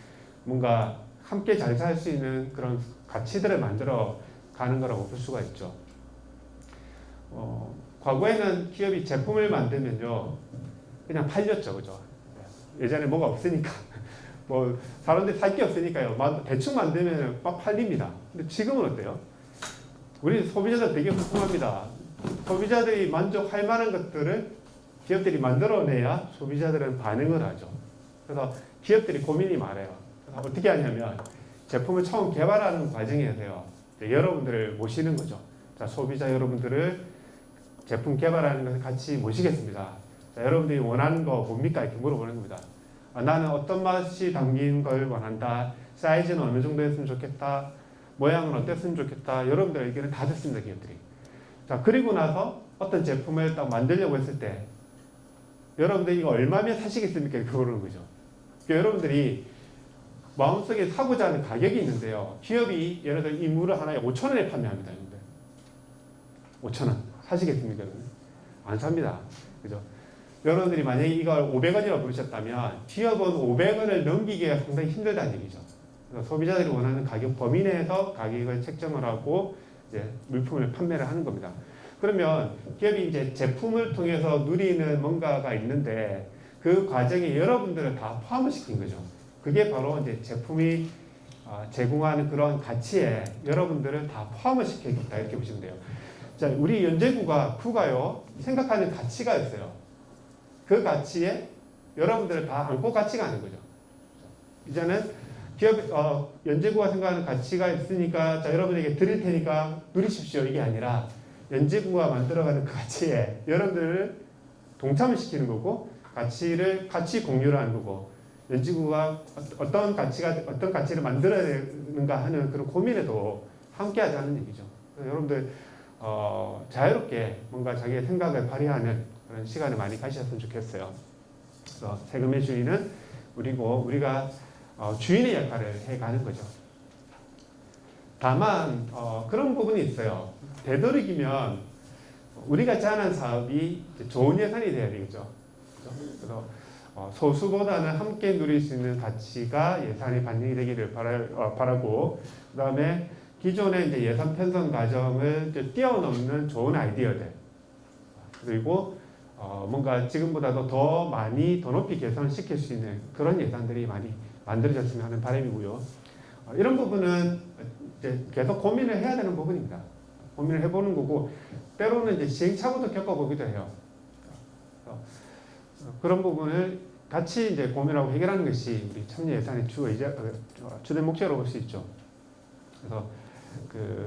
뭔가 함께 잘 살 수 있는 그런 가치들을 만들어 가는 거라고 볼 수가 있죠. 과거에는 기업이 제품을 만들면요 그냥 팔렸죠, 그죠? 예전에 뭐가 없으니까 뭐 사람들이 살 게 없으니까요 대충 만들면 막 팔립니다. 근데 지금은 어때요? 우리 소비자들 되게 궁금합니다. 소비자들이 만족할 만한 것들을 기업들이 만들어내야 소비자들은 반응을 하죠. 그래서 기업들이 고민이 많아요. 그래서 어떻게 하냐면 제품을 처음 개발하는 과정에서요 여러분들을 모시는 거죠. 자, 소비자 여러분들을 제품 개발하는 것을 같이 모시겠습니다. 자, 여러분들이 원하는 거 뭡니까? 이렇게 물어보는 겁니다. 나는 어떤 맛이 담긴 걸 원한다. 사이즈는 어느 정도였으면 좋겠다. 모양은 어땠으면 좋겠다. 여러분들의 의견을 다 듣습니다, 기업들이. 자, 그리고 나서 어떤 제품을 딱 만들려고 했을 때 여러분들이 이거 얼마면 사시겠습니까? 이렇게 물어보는 거죠. 그러니까 여러분들이 마음속에 사고자 하는 가격이 있는데요. 기업이 예를 들어 이 물을 하나에 5,000원에 판매합니다. 5,000원. 사시겠습니까? 안 삽니다. 그죠? 여러분들이 만약에 이걸 500원이라고 부르셨다면 기업은 500원을 넘기기가 상당히 힘들다는 얘기죠. 그래서 소비자들이 원하는 가격 범위 내에서 가격을 책정을 하고 이제 물품을 판매를 하는 겁니다. 그러면 기업이 이제 제품을 통해서 누리는 뭔가가 있는데 그 과정에 여러분들을 다 포함을 시킨 거죠. 그게 바로 이제 제품이 제공하는 그런 가치에 여러분들을 다 포함을 시켜있다 이렇게 보시면 돼요. 자, 우리 구가요 생각하는 가치가 있어요. 그 가치에 여러분들을 다 안고 같이 가는 거죠. 이제는 연제구가 생각하는 가치가 있으니까 자 여러분에게 드릴 테니까 누리십시오 이게 아니라 연제구가 만들어가는 그 가치에 여러분들을 동참을 시키는 거고 같이 공유를 하는 거고 연제구가 어떤 가치를 만들어야 되는가 하는 그런 고민에도 함께하자는 얘기죠. 여러분들 자유롭게 뭔가 자기의 생각을 발휘하는 그런 시간을 많이 가지셨으면 좋겠어요. 그래서 세금의 주인은 우리가 주인의 역할을 해가는 거죠. 다만 그런 부분이 있어요. 되도록이면 우리가 제안한 사업이 좋은 예산이 돼야 되겠죠. 그래서 소수보다는 함께 누릴 수 있는 가치가 예산에 반영이 되기를 바라고 그 다음에 기존의 이제 예산 편성 과정을 뛰어넘는 좋은 아이디어들 그리고 뭔가 지금보다도 더 많이 더 높이 개선시킬 수 있는 그런 예산들이 많이 만들어졌으면 하는 바람이고요. 이런 부분은 이제 계속 고민을 해야 되는 부분입니다. 고민을 해보는 거고 때로는 이제 시행착오도 겪어보기도 해요. 그런 부분을 같이 이제 고민하고 해결하는 것이 우리 참여 예산의 주된 목표로 볼 수 있죠. 그래서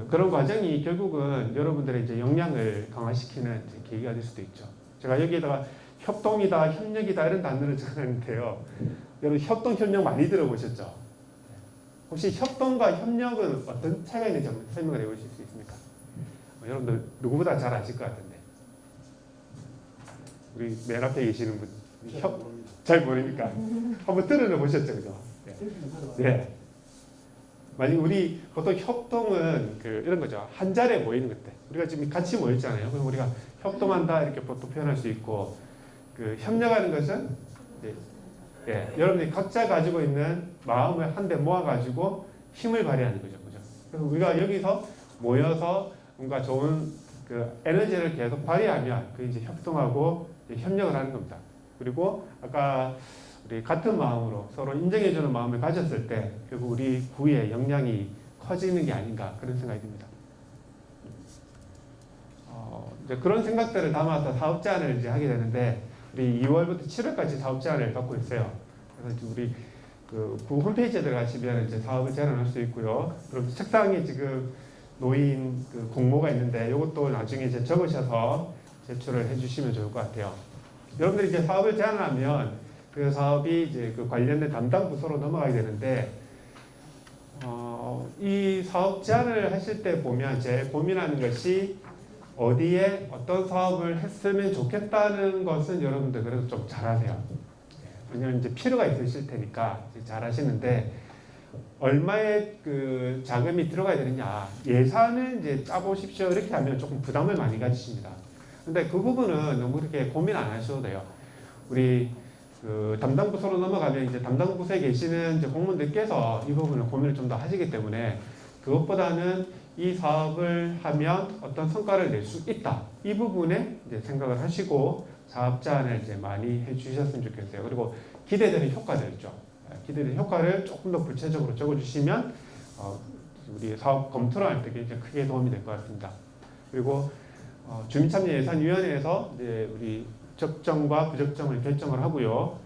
그런 과정이 결국은 여러분들의 이제 역량을 강화시키는 이제 계기가 될 수도 있죠. 제가 여기에다가 협동이다, 협력이다 이런 단어를 적었는데요. 여러분 협동, 협력 많이 들어보셨죠? 혹시 협동과 협력은 어떤 차이가 있는지 한번 설명을 해보실 수 있습니까? 여러분들 누구보다 잘 아실 것 같은데 우리 맨 앞에 계시는 분 잘 모르니까 한번 들어는 보셨죠, 그죠? 네. 만약 우리 보통 협동은 이런 거죠. 한 자리에 모이는 것들. 우리가 지금 같이 모였잖아요. 그럼 우리가 협동한다 이렇게 보통 표현할 수 있고 협력하는 것은 여러분들이 각자 가지고 있는 마음을 한데 모아가지고 힘을 발휘하는 거죠, 그죠? 그래서 우리가 여기서 모여서 뭔가 좋은 에너지를 계속 발휘하면 이제 협동하고 협력을 하는 겁니다. 그리고 아까 우리 같은 마음으로 서로 인정해주는 마음을 가졌을 때 결국 우리 구의 역량이 커지는 게 아닌가 그런 생각이 듭니다. 이제 그런 생각들을 담아서 사업 제안을 이제 하게 되는데 우리 2월부터 7월까지 사업 제안을 받고 있어요. 그래서 우리 구 홈페이지에 들어가시면 이제 사업을 제안할 수 있고요. 그리고 책상에 지금 놓인 공모가 있는데 이것도 나중에 이제 적으셔서 제출을 해주시면 좋을 것 같아요. 여러분들이 이제 사업을 제안하면 그 사업이 이제 그 관련된 담당 부서로 넘어가게 되는데 이 사업 제안을 하실 때 보면 제일 고민하는 것이 어디에 어떤 사업을 했으면 좋겠다는 것은 여러분들 그래도 좀 잘하세요. 왜냐면 이제 필요가 있으실 테니까 잘하시는데 얼마의 그 자금이 들어가야 되느냐 예산을 이제 짜보십시오 이렇게 하면 조금 부담을 많이 가지십니다. 근데 그 부분은 너무 그렇게 고민 안 하셔도 돼요. 우리 그 담당 부서로 넘어가면 이제 담당 부서에 계시는 이제 공무원들께서 이 부분을 고민을 좀 더 하시기 때문에 그것보다는 이 사업을 하면 어떤 성과를 낼 수 있다. 이 부분에 이제 생각을 하시고 사업 제안을 이제 많이 해주셨으면 좋겠어요. 그리고 기대되는 효과들 있죠. 기대되는 효과를 조금 더 구체적으로 적어주시면 우리 사업 검토를 할 때 굉장히 크게 도움이 될 것 같습니다. 그리고 주민참여예산위원회에서 이제 우리 적정과 부적정을 결정을 하고요.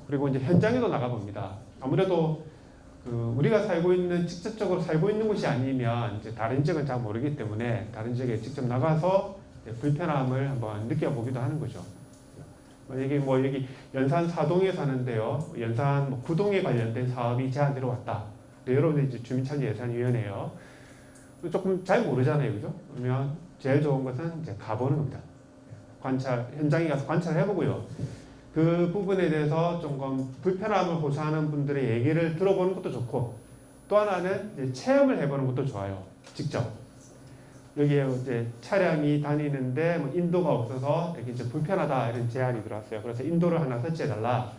그리고 이제 현장에도 나가봅니다. 아무래도 그 우리가 살고 있는 직접적으로 살고 있는 곳이 아니면 이제 다른 지역은 잘 모르기 때문에 다른 지역에 직접 나가서 불편함을 한번 느껴보기도 하는 거죠. 만약에 뭐 여기 연산 4동에 사는데요, 연산 뭐 9동에 관련된 사업이 제안 들어왔다. 여러분들 이제 주민참여예산위원회요. 조금 잘 모르잖아요, 그죠? 그러면 제일 좋은 것은 이제 가보는 겁니다. 관찰, 현장에 가서 관찰을 해보고요. 그 부분에 대해서 조금 불편함을 호소하는 분들의 얘기를 들어보는 것도 좋고, 또 하나는 이제 체험을 해보는 것도 좋아요. 직접. 여기에 이제 차량이 다니는데 뭐 인도가 없어서 되게 이제 불편하다 이런 제안이 들어왔어요. 그래서 인도를 하나 설치해달라.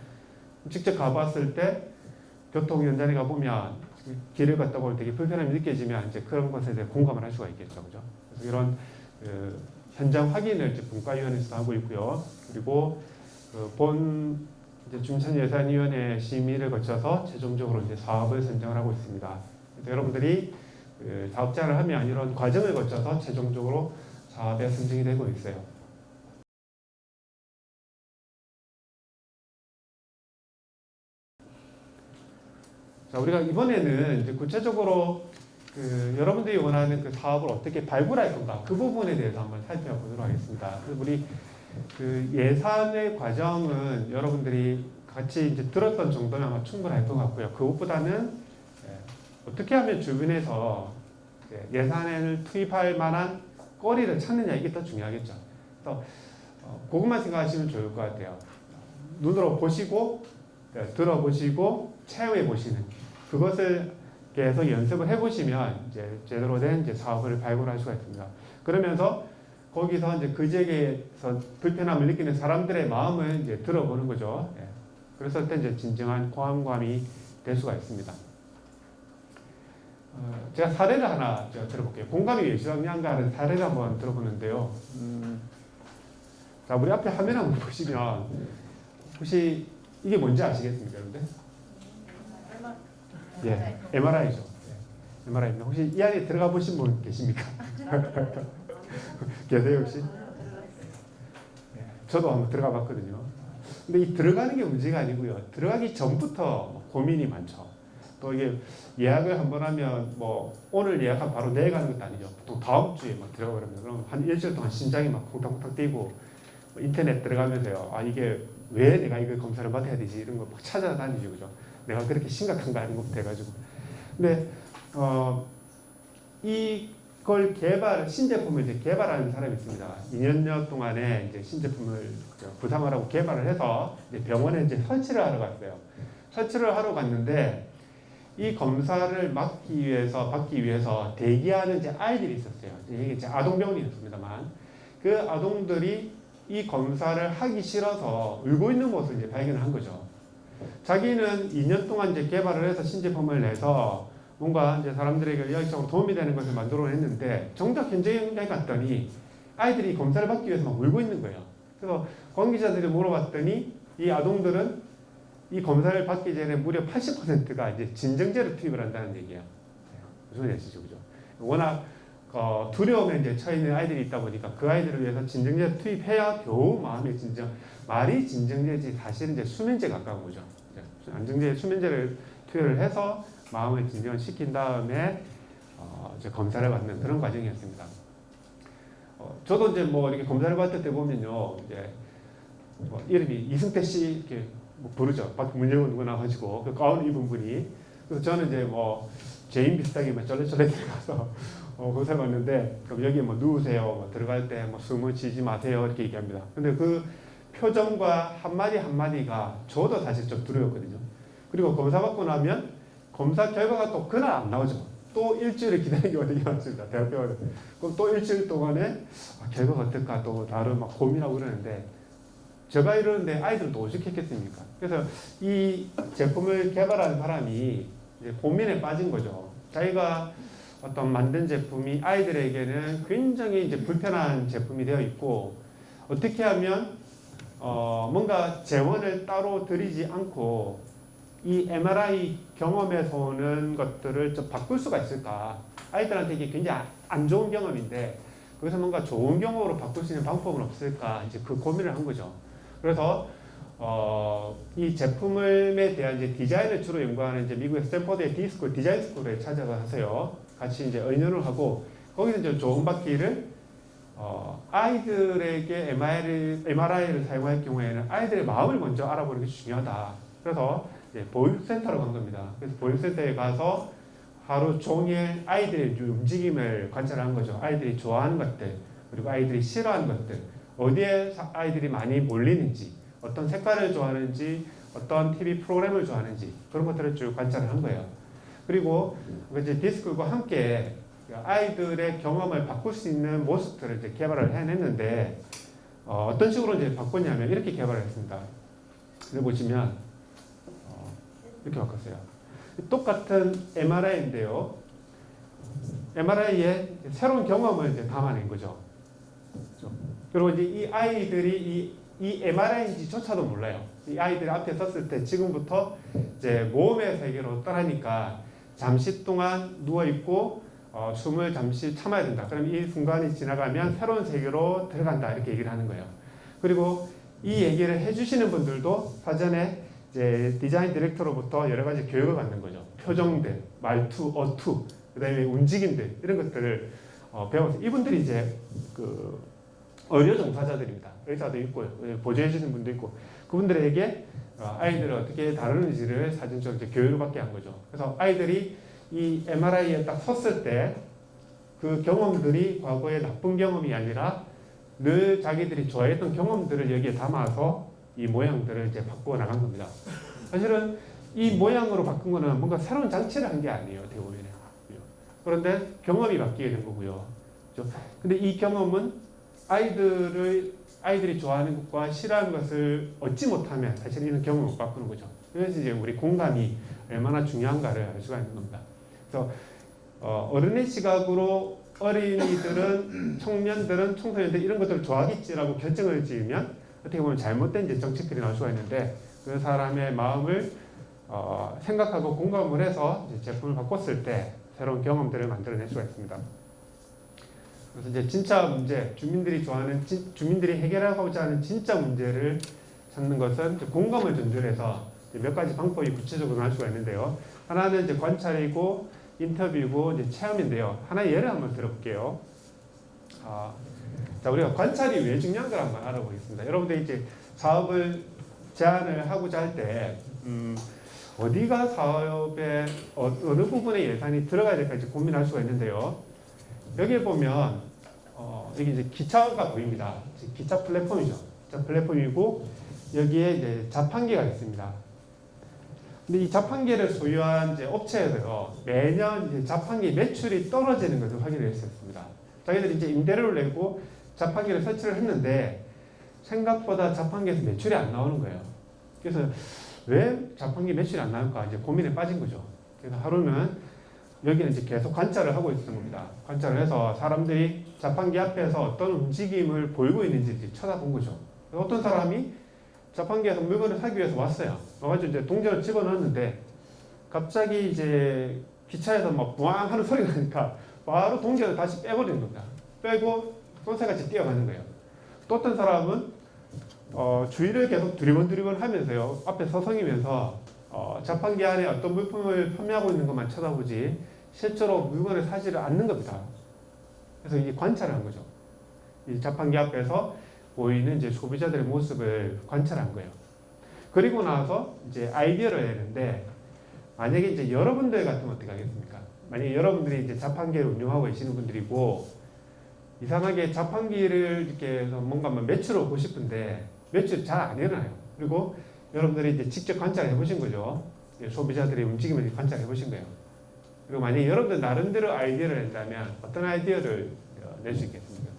직접 가봤을 때 교통 현장에 가보면 길을 걷다 보면 되게 불편함이 느껴지면 이제 그런 것에 대해 공감을 할 수가 있겠죠, 그죠? 그래서 이런 현장 확인을 이제 분과위원회에서 하고 있고요. 그리고 본 주민참여예산위원회 심의를 거쳐서 최종적으로 이제 사업을 선정을 하고 있습니다. 그래서 여러분들이 사업 제안을 하면 이런 과정을 거쳐서 최종적으로 사업에 선정이 되고 있어요. 자, 우리가 이번에는 이제 구체적으로 여러분들이 원하는 그 사업을 어떻게 발굴할 건가 그 부분에 대해서 한번 살펴보도록 하겠습니다. 우리 그 예산의 과정은 여러분들이 같이 이제 들었던 정도면 아마 충분할 것 같고요. 그것보다는 어떻게 하면 주변에서 예산을 투입할 만한 거리를 찾느냐 이게 더 중요하겠죠. 그래서 그것만 생각하시면 좋을 것 같아요. 눈으로 보시고 들어보시고 체험해 보시는 그것을 계속 연습을 해보시면 이제 제대로 된 이제 사업을 발굴할 수가 있습니다. 그러면서 거기서 이제 그 지역에서 불편함을 느끼는 사람들의 마음을 이제 들어보는 거죠. 그랬을 때 이제 진정한 공감이 될 수가 있습니다. 제가 사례를 하나 들어볼게요. 공감이 왜 중요한가 하는 사례를 한번 들어보는데요. 자, 우리 앞에 화면 한번 보시면 혹시 이게 뭔지 아시겠습니까, 여러분들? 예, MRI죠. MRI입니다. 혹시 이 안에 들어가 보신 분 계십니까? 계세요 혹시? 저도 한번 들어가 봤거든요. 근데 이 들어가는 게 문제가 아니고요. 들어가기 전부터 고민이 많죠. 또 이게 예약을 한번 하면 뭐 오늘 예약하면 바로 내일 가는 것도 아니죠. 보통 다음 주에 막 들어가 버리면 그럼 한 일주일 동안 심장이 막 콩닥콩닥 뛰고 뭐 인터넷 들어가면서요. 아 이게 왜 내가 이걸 검사를 받아야 되지 이런 거 막 찾아다니죠, 그죠? 내가 그렇게 심각한가 이런 것부터 해가지고. 근데 이걸 신제품을 이제 개발하는 사람이 있습니다. 2년여 동안에 이제 신제품을 구상하라고 개발을 해서 이제 병원에 이제 설치를 하러 갔어요. 설치를 하러 갔는데 이 검사를 받기 위해서 대기하는 이제 아이들이 있었어요. 이게 이제 아동병원이었습니다만 그 아동들이 이 검사를 하기 싫어서 울고 있는 모습을 이제 발견을 한 거죠. 자기는 2년 동안 이제 개발을 해서 신제품을 내서 뭔가 이제 사람들에게 의학적으로 도움이 되는 것을 만들어냈는데 정작 현장에 갔더니 아이들이 검사를 받기 위해서 막 울고 있는 거예요. 그래서 관계자들이 물어봤더니 이 아동들은 이 검사를 받기 전에 무려 80%가 이제 진정제를 투입을 한다는 얘기야. 무슨 말인지 아시죠, 그죠? 워낙 두려움에 이제 처해 있는 아이들이 있다 보니까 그 아이들을 위해서 진정제를 투입해야 겨우 마음의 진정. 말이 진정제지 사실은 이제 수면제 가까운 거죠. 안정제 수면제를 투여를 해서 마음을 진정을 시킨 다음에 이제 검사를 받는 그런 과정이었습니다. 저도 이제 뭐 이렇게 검사를 받을 때 보면요, 이제 뭐 이름이 이승태 씨 이렇게 뭐 부르죠. 밖에 문 열고 누구 나와가지고 그 가운 입은 분이. 그래서 저는 이제 뭐 죄인 비슷하게 막 쫄래쫄래 들어가서 검사를 봤는데 그럼 여기 뭐 누우세요. 뭐 들어갈 때 뭐 숨을 쉬지 마세요 이렇게 얘기합니다. 근데 그 표정과 한마디 한마디가 저도 사실 좀 두려웠거든요. 그리고 검사 받고 나면 검사 결과가 또 그날 안 나오죠. 또 일주일을 기다리는 경우가 되게 많습니다. 대학병원에. 그럼 또 일주일 동안에 결과가 어떨까 또 나름 막 고민하고 그러는데 제가 이러는데 아이들도 오죽했겠습니까? 그래서 이 제품을 개발한 사람이 이제 고민에 빠진 거죠. 자기가 어떤 만든 제품이 아이들에게는 굉장히 이제 불편한 제품이 되어 있고 어떻게 하면 뭔가 재원을 따로 들이지 않고 이 MRI 경험에서 오는 것들을 좀 바꿀 수가 있을까? 아이들한테 이게 굉장히 안 좋은 경험인데 거기서 뭔가 좋은 경험으로 바꿀 수 있는 방법은 없을까? 이제 그 고민을 한 거죠. 그래서 이 제품에 대한 이제 디자인을 주로 연구하는 이제 미국의 스탠퍼드의 D스쿨 디자인 스쿨에 찾아가서요. 같이 이제 의논을 하고 거기서 이제 좋은 바퀴를 아이들에게 MRI를 사용할 경우에는 아이들의 마음을 먼저 알아보는 게 중요하다. 그래서 보육센터로 간 겁니다. 그래서 보육센터에 가서 하루 종일 아이들의 움직임을 관찰한 거죠. 아이들이 좋아하는 것들, 그리고 아이들이 싫어하는 것들, 어디에 아이들이 많이 몰리는지, 어떤 색깔을 좋아하는지, 어떤 TV 프로그램을 좋아하는지 그런 것들을 쭉 관찰을 한 거예요. 그리고 이제 디스쿨과 함께 아이들의 경험을 바꿀 수 있는 모습들을 이제 개발을 해냈는데 어떤 식으로 이제 바꿨냐면 이렇게 개발을 했습니다. 여기 보시면 이렇게 바꿨어요. 똑같은 MRI인데요. MRI에 새로운 경험을 이제 담아낸 거죠. 그리고 이제 이 아이들이 이 MRI인지조차도 몰라요. 이 아이들이 앞에 섰을 때 지금부터 이제 모험의 세계로 떠나니까 잠시 동안 누워 있고 숨을 잠시 참아야 된다. 그럼 이 순간이 지나가면 새로운 세계로 들어간다. 이렇게 얘기를 하는 거예요. 그리고 이 얘기를 해주시는 분들도 사전에 이제 디자인 디렉터로부터 여러 가지 교육을 받는 거죠. 표정들, 말투, 어투, 그다음에 움직임들 이런 것들을 배워서 이분들이 이제 그 의료 종사자들입니다. 의사도 있고 보조해 주시는 분도 있고 그분들에게 아이들을 어떻게 다루는지를 사전적으로 이제 교육을 받게 한 거죠. 그래서 아이들이 이 MRI에 딱 섰을 때 그 경험들이 과거의 나쁜 경험이 아니라 늘 자기들이 좋아했던 경험들을 여기에 담아서 이 모양들을 이제 바꾸어 나간 겁니다. 사실은 이 모양으로 바꾼 거는 뭔가 새로운 장치를 한 게 아니에요, 대부분은. 그런데 경험이 바뀌게 된 거고요. 그렇죠? 근데 이 경험은 아이들이 좋아하는 것과 싫어하는 것을 얻지 못하면 사실 이런 경험을 못 바꾸는 거죠. 그래서 이제 우리 공감이 얼마나 중요한가를 알 수가 있는 겁니다. 그래서 어른의 시각으로 어린이들은, 청년들은, 청소년들 이런 것들을 좋아하겠지라고 결정을 지으면 어떻게 보면 잘못된 이제 정책들이 나올 수가 있는데 그 사람의 마음을 생각하고 공감을 해서 이제 제품을 바꿨을 때 새로운 경험들을 만들어낼 수가 있습니다. 그래서 이제 진짜 문제, 주민들이 해결하고자 하는 진짜 문제를 찾는 것은 이제 공감을 전제로 해서 몇 가지 방법이 구체적으로 나올 수가 있는데요. 하나는 이제 관찰이고 인터뷰고 이제 체험인데요. 하나의 예를 한번 들어볼게요. 자, 우리가 관찰이 왜 중요한 걸 한번 알아보겠습니다. 여러분들 이제 사업을 제안을 하고자 할 때 어디가 사업에 어느 부분에 예산이 들어가야 될까 이제 고민할 수가 있는데요. 여기에 보면 여기 이제 기차가 보입니다. 기차 플랫폼이죠. 기차 플랫폼이고 여기에 이제 자판기가 있습니다. 근데 이 자판기를 소유한 이제 업체에서요 매년 이제 자판기 매출이 떨어지는 것을 확인을 했었습니다. 자기들이 이제 임대료를 내고 자판기를 설치를 했는데 생각보다 자판기에서 매출이 안 나오는 거예요. 그래서 왜 자판기 매출이 안 나올까 이제 고민에 빠진 거죠. 그래서 하루는 여기는 이제 계속 관찰을 하고 있었던 겁니다. 관찰을 해서 사람들이 자판기 앞에서 어떤 움직임을 보이고 있는지 쳐다본 거죠. 어떤 사람이 자판기에서 물건을 사기 위해서 왔어요. 와가지고 이제 동전을 집어넣었는데 갑자기 이제 기차에서 막 부앙 하는 소리가 나니까 바로 동전을 다시 빼버리는 겁니다. 빼고 쏜새같이 뛰어가는 거예요. 또 어떤 사람은 주위를 계속 두리번두리번 하면서요. 앞에 서성이면서 자판기 안에 어떤 물품을 판매하고 있는 것만 쳐다보지 실제로 물건을 사지를 않는 겁니다. 그래서 이게 관찰을 한 거죠. 이 자판기 앞에서 보이는 이제 소비자들의 모습을 관찰한 거예요. 그리고 나서 이제 아이디어를 내는데 만약에 이제 여러분들 같으면 어떻게 하겠습니까? 만약에 여러분들이 이제 자판기를 운영하고 계시는 분들이고 이상하게 자판기를 이렇게 해서 뭔가 매출을 보고 싶은데 매출이 잘 안 일어나요. 그리고 여러분들이 이제 직접 관찰해 보신 거죠. 소비자들의 움직임을 관찰해 보신 거예요. 그리고 만약에 여러분들 나름대로 아이디어를 낸다면 어떤 아이디어를 낼 수 있겠습니까?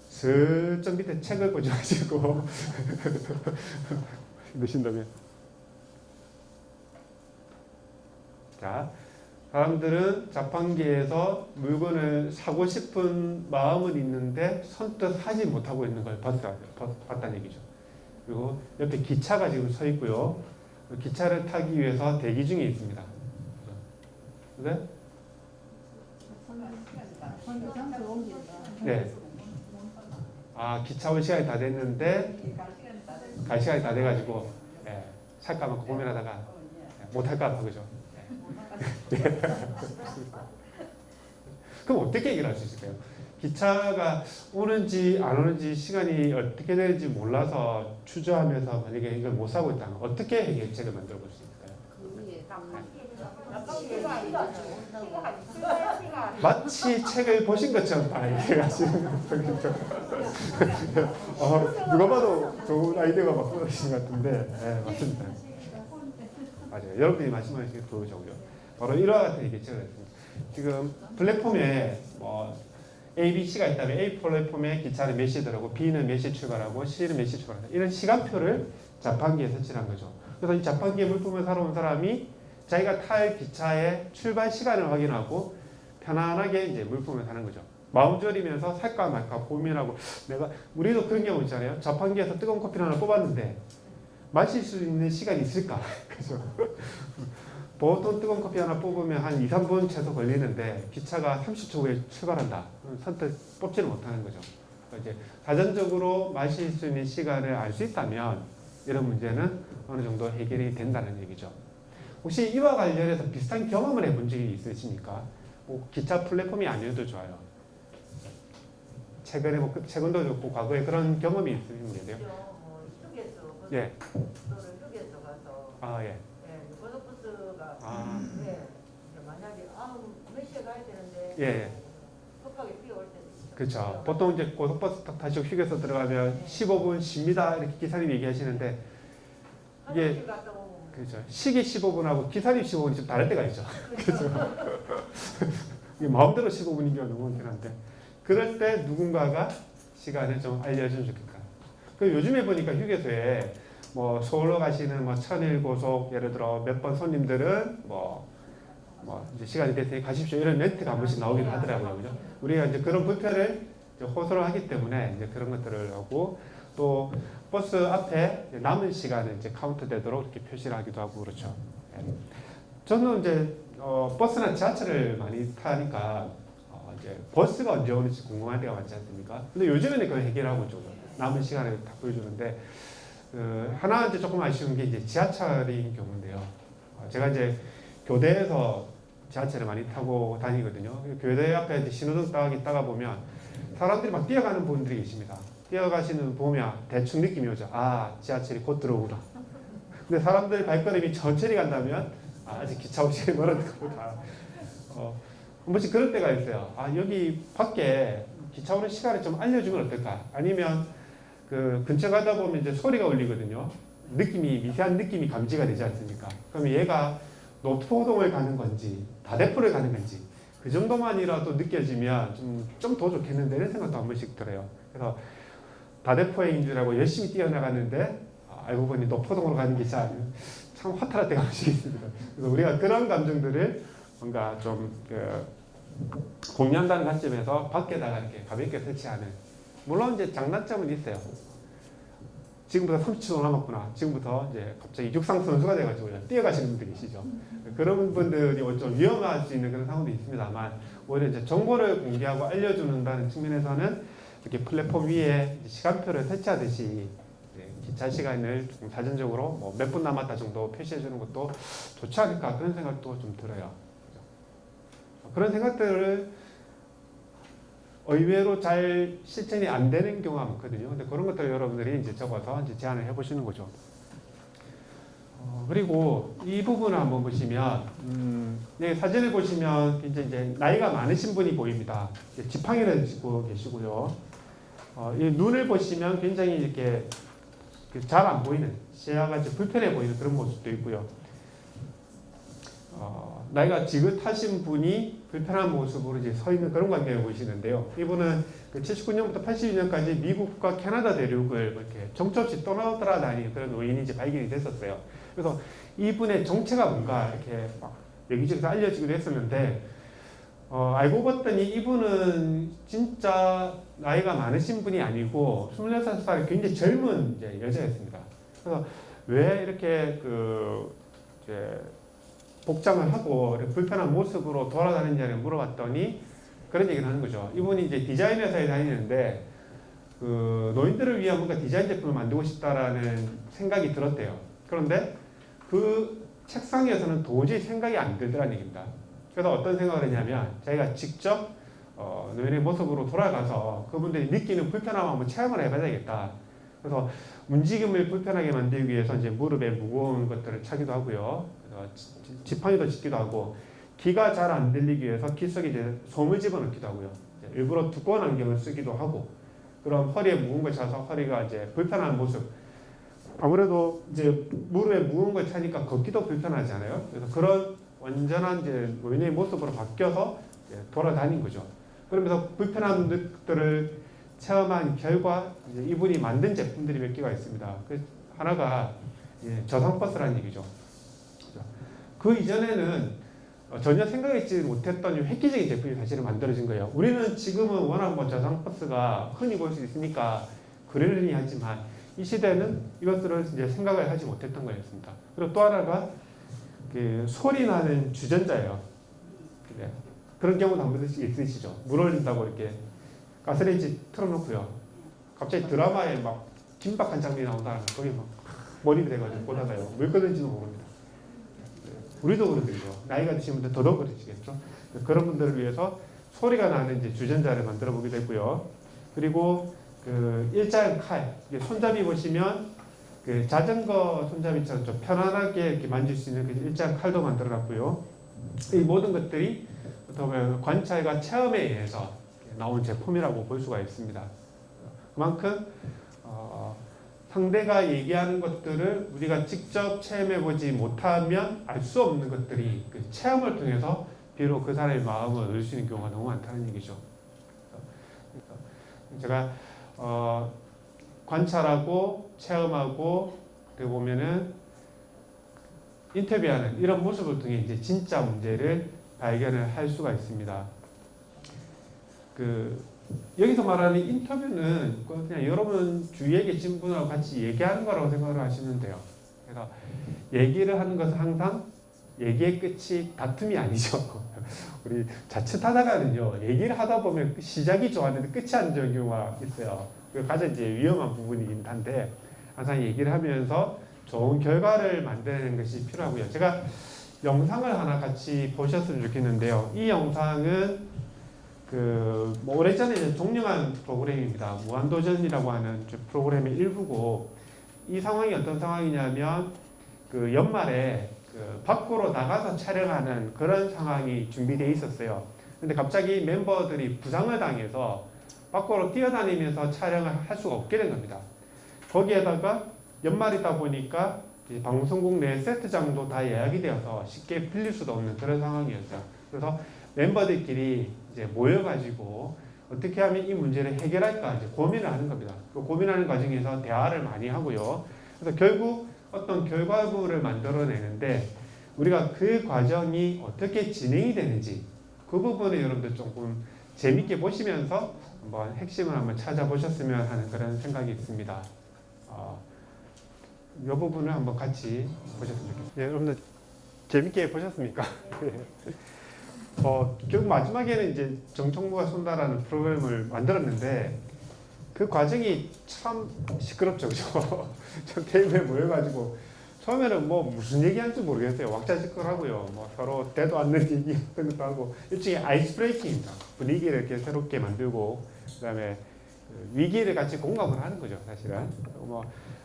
슬쩍 밑에 책을 보지 마시고 넣으신다면 자, 사람들은 자판기에서 물건을 사고 싶은 마음은 있는데 선뜻 사지 못하고 있는 걸 봤다는 얘기죠. 그리고 옆에 기차가 지금 서 있고요. 기차를 타기 위해서 대기 중에 있습니다. 네? 네. 아, 기차 올 시간이 다 됐는데 갈 시간이 다 돼가지고 살까 말까 고민하다가 못할까 봐 그죠? 그럼 어떻게 얘기를 할 수 있을까요? 기차가 오는지 안 오는지 시간이 어떻게 되는지 몰라서 추저하면서 만약에 이걸 못 사고 있다면 어떻게 해결책을 만들어 볼 수 있을까요? 마치 책을 보신 것처럼 다 얘기하시는 거죠. 누가 봐도 좋은 아이디어가 막 떠오르신 것 같은데 네, 맞습니다. 맞아요. 여러분들이 말씀하신 게 그거죠. 바로 이와 같은 얘기를 했습니다. 지금 플랫폼에 뭐 A, B, C가 있다면 A 플랫폼에 기차는 몇 시에 들어가고 B는 몇 시에 출발하고 C는 몇 시에 출발한다. 이런 시간표를 자판기에 설치한 거죠. 그래서 이 자판기에 물품을 사러 온 사람이 자기가 탈 기차의 출발 시간을 확인하고 편안하게 이제 물품을 사는 거죠. 마음 졸이면서 살까 말까 고민하고 우리도 그런 경우 있잖아요. 자판기에서 뜨거운 커피를 하나 뽑았는데 마실 수 있는 시간이 있을까? 그죠? 보통 뜨거운 커피 하나 뽑으면 한 2, 3분 최소 걸리는데 기차가 30초 후에 출발한다. 선뜻 뽑지를 못하는 거죠. 그러니까 이제 사전적으로 마실 수 있는 시간을 알 수 있다면 이런 문제는 어느 정도 해결이 된다는 얘기죠. 혹시 이와 관련해서 비슷한 경험을 해본 적이 있으십니까? 기차 플랫폼이 아니어도 좋아요. 최근도 좋고 과거에 그런 경험이 있으신 거예요? 예. 휴게소 가서 아 예. 고속버스가 아. 만약에 몇 시에 가야 되는데 예. 급하게 뛰어올 때도 있어요. 그렇죠. 보통 이제 고속버스 딱 타시고 휴게소 들어가면 15분 쉽니다 이렇게 기사님 얘기하시는데 이게 화장실 갔다 오면 그렇죠. 시계 15분하고 기사님 15분이 좀 다를 때가 있죠. 그렇죠. 이게 마음대로 15분인 경우가 너무 많긴 한데 그럴 때 누군가가 시간을 좀 알려주면 좋겠다. 그 요즘에 보니까 휴게소에 뭐 서울로 가시는 뭐 천일 고속 예를 들어 몇 번 손님들은 뭐 이제 시간이 됐으니 가십시오 이런 멘트가 한 번씩 나오기도 하더라고요. 그죠? 우리가 이제 그런 불편을 이제 호소를 하기 때문에 이제 그런 것들을 하고 또 버스 앞에 남은 시간을 이제 카운트 되도록 이렇게 표시를 하기도 하고 그렇죠. 저는 이제 버스나 지하철을 많이 타니까 이제 버스가 언제 오는지 궁금할 때가 많지 않습니까? 근데 요즘에는 그걸 해결하고 있죠. 남은 시간을 다 보여주는데 하나 이제 조금 아쉬운 게 이제 지하철인 경우인데요. 제가 이제 교대에서 지하철을 많이 타고 다니거든요. 교대 앞에 이제 신호등 딱 있다가 보면 사람들이 막 뛰어가는 분들이 계십니다. 뛰어가시는 보면 대충 느낌이 오죠. 아, 지하철이 곧 들어오구나. 근데 사람들 발걸음이 천천히 간다면 아직 기차 올 시간이 멀었던 거다. 한 번씩 그럴 때가 있어요. 아, 여기 밖에 기차 오는 시간을 좀 알려주면 어떨까? 아니면 그 근처 가다 보면 이제 소리가 울리거든요. 미세한 느낌이 감지가 되지 않습니까? 그럼 얘가 노포동을 가는 건지 다대포를 가는 건지 그 정도만이라도 느껴지면 좀 더 좋겠는데 이런 생각도 한 번씩 들어요. 그래서 다대포인 줄 알고 열심히 뛰어나갔는데 알고 보니 노포동으로 가는 기차 참 화탈할 때가 한 번씩 있습니다. 그래서 우리가 그런 감정들을 뭔가 좀 공유한다는 관점에서 밖에다가 이렇게 가볍게 설치하는 물론 이제 장단점은 있어요. 지금부터 30초 남았구나. 지금부터 이제 갑자기 육상 선수가 돼가지고 뛰어가시는 분들이 계시죠. 그런 분들이 좀 위험할 수 있는 그런 상황도 있습니다만 오히려 이제 정보를 공개하고 알려주는다는 측면에서는 이렇게 플랫폼 위에 시간표를 설치하듯이 기차 시간을 좀 사전적으로 뭐 몇 분 남았다 정도 표시해 주는 것도 좋지 않을까 그런 생각도 좀 들어요. 그런 생각들을 의외로 잘 실천이 안 되는 경우가 많거든요. 근데 그런 것들을 여러분들이 이제 적어서 이제 제안을 해보시는 거죠. 그리고 이 부분을 한번 보시면, 여기 사진을 보시면 이제 나이가 많으신 분이 보입니다. 지팡이를 짚고 계시고요. 이 눈을 보시면 굉장히 이렇게 잘 안 보이는, 시야가 이제 불편해 보이는 그런 모습도 있고요. 나이가 지긋하신 분이 불편한 모습으로 이제 서 있는 그런 광경을 보이시는데요. 이분은 79년부터 82년까지 미국과 캐나다 대륙을 이렇게 정처 없이 떠나다니는 그런 노인이 이제 발견이 됐었어요. 그래서 이분의 정체가 뭔가 이렇게 막 여기저기서 알려지기도 했었는데, 알고 봤더니 이분은 진짜 나이가 많으신 분이 아니고 26살의 굉장히 젊은 이제 여자였습니다. 그래서 왜 이렇게 이제 복장을 하고 불편한 모습으로 돌아다니냐를 물어봤더니 그런 얘기를 하는 거죠. 이분이 이제 디자인 회사에 다니는데 노인들을 위한 뭔가 디자인 제품을 만들고 싶다라는 생각이 들었대요. 그런데 그 책상에서는 도저히 생각이 안 들더라는 얘기입니다. 그래서 어떤 생각을 했냐면 자기가 직접 노인의 모습으로 돌아가서 그분들이 느끼는 불편함을 한번 체험을 해봐야겠다. 그래서 움직임을 불편하게 만들기 위해서 이제 무릎에 무거운 것들을 차기도 하고요. 지팡이도 짚기도 하고, 귀가 잘 안 들리기 위해서 귀 속에 이제 솜을 집어넣기도 하고요. 일부러 두꺼운 안경을 쓰기도 하고, 그럼 허리에 무거운 걸 차서 허리가 이제 불편한 모습. 아무래도 이제 무릎에 무거운 걸 차니까 걷기도 불편하잖아요. 그래서 그런 완전한 이제 노인의 모습으로 바뀌어서 돌아다닌 거죠. 그러면서 불편한 것들을 체험한 결과 이제 이분이 만든 제품들이 몇 개가 있습니다. 그 하나가 저상버스라는 얘기죠. 그 이전에는 전혀 생각했지 못했던 획기적인 제품이 사실은 만들어진 거예요. 우리는 지금은 워낙 저상버스가 흔히 볼 수 있으니까 그러려니 하지만 이 시대는 이것들을 이제 생각을 하지 못했던 거였습니다. 그리고 또 하나가 소리 나는 주전자예요. 그런 경우도 한 번씩 있으시죠. 물 올린다고 이렇게 가스레인지 틀어놓고요. 갑자기 드라마에 막 긴박한 장면이 나온다면 거기 막 몰입이 돼가지고 보다가요. 왜 그런지도 모릅니다. 우리도 그러죠. 나이가 드신 분들 더더욱 그러시겠죠. 그런 분들을 위해서 소리가 나는 이제 주전자를 만들어 보기도 했고요. 그리고 일자형 칼, 손잡이 보시면 자전거 손잡이처럼 좀 편안하게 이렇게 만질 수 있는 일자형 칼도 만들어 놨고요. 이 모든 것들이 관찰과 체험에 의해서 나온 제품이라고 볼 수가 있습니다. 그만큼 상대가 얘기하는 것들을 우리가 직접 체험해보지 못하면 알 수 없는 것들이 체험을 통해서 비록 그 사람의 마음을 얻을 수 있는 경우가 너무 많다는 얘기죠. 제가 관찰하고 체험하고 그리고 보면은 인터뷰하는 이런 모습을 통해 이제 진짜 문제를 발견을 할 수가 있습니다. 여기서 말하는 인터뷰는 그냥 여러분 주위에 계신 분하고 같이 얘기하는 거라고 생각을 하시면 돼요. 그래서 얘기를 하는 것은 항상 얘기의 끝이 다툼이 아니죠. 우리 자칫하다가는요, 얘기를 하다 보면 시작이 좋았는데 끝이 안 좋은 경우가 있어요. 그게 가장 이제 위험한 부분이긴 한데 항상 얘기를 하면서 좋은 결과를 만드는 것이 필요하고요. 제가 영상을 하나 같이 보셨으면 좋겠는데요. 이 영상은 오래전에 이제 종영한 프로그램입니다. 무한도전이라고 하는 프로그램의 일부고, 이 상황이 어떤 상황이냐면 연말에 밖으로 나가서 촬영하는 그런 상황이 준비되어 있었어요. 근데 갑자기 멤버들이 부상을 당해서 밖으로 뛰어다니면서 촬영을 할 수가 없게 된 겁니다. 거기에다가 연말이다 보니까 방송국 내 세트장도 다 예약이 되어서 쉽게 빌릴 수도 없는 그런 상황이었어요. 그래서 멤버들끼리 이제 모여가지고 어떻게 하면 이 문제를 해결할까 이제 고민을 하는 겁니다. 그 고민하는 과정에서 대화를 많이 하고요. 그래서 결국 어떤 결과물을 만들어내는데 우리가 그 과정이 어떻게 진행이 되는지 그 부분을 여러분들 조금 재밌게 보시면서 한번 핵심을 한번 찾아보셨으면 하는 그런 생각이 있습니다. 이 부분을 한번 같이 보셨으면 좋겠습니다. 네, 여러분들 재밌게 보셨습니까? 결국 마지막에는 이제 정청부가 쏜다라는 프로그램을 만들었는데 그 과정이 참 시끄럽죠, 그죠? 저 테이블에 모여가지고 처음에는 뭐 무슨 얘기하는지 모르겠어요. 왁자지껄하고요. 뭐 서로 대도 않는 얘기 같은 것도 하고 일종의 아이스 브레이킹입니다. 분위기를 이렇게 새롭게 만들고 그다음에 위기를 같이 공감을 하는 거죠, 사실은. 뭐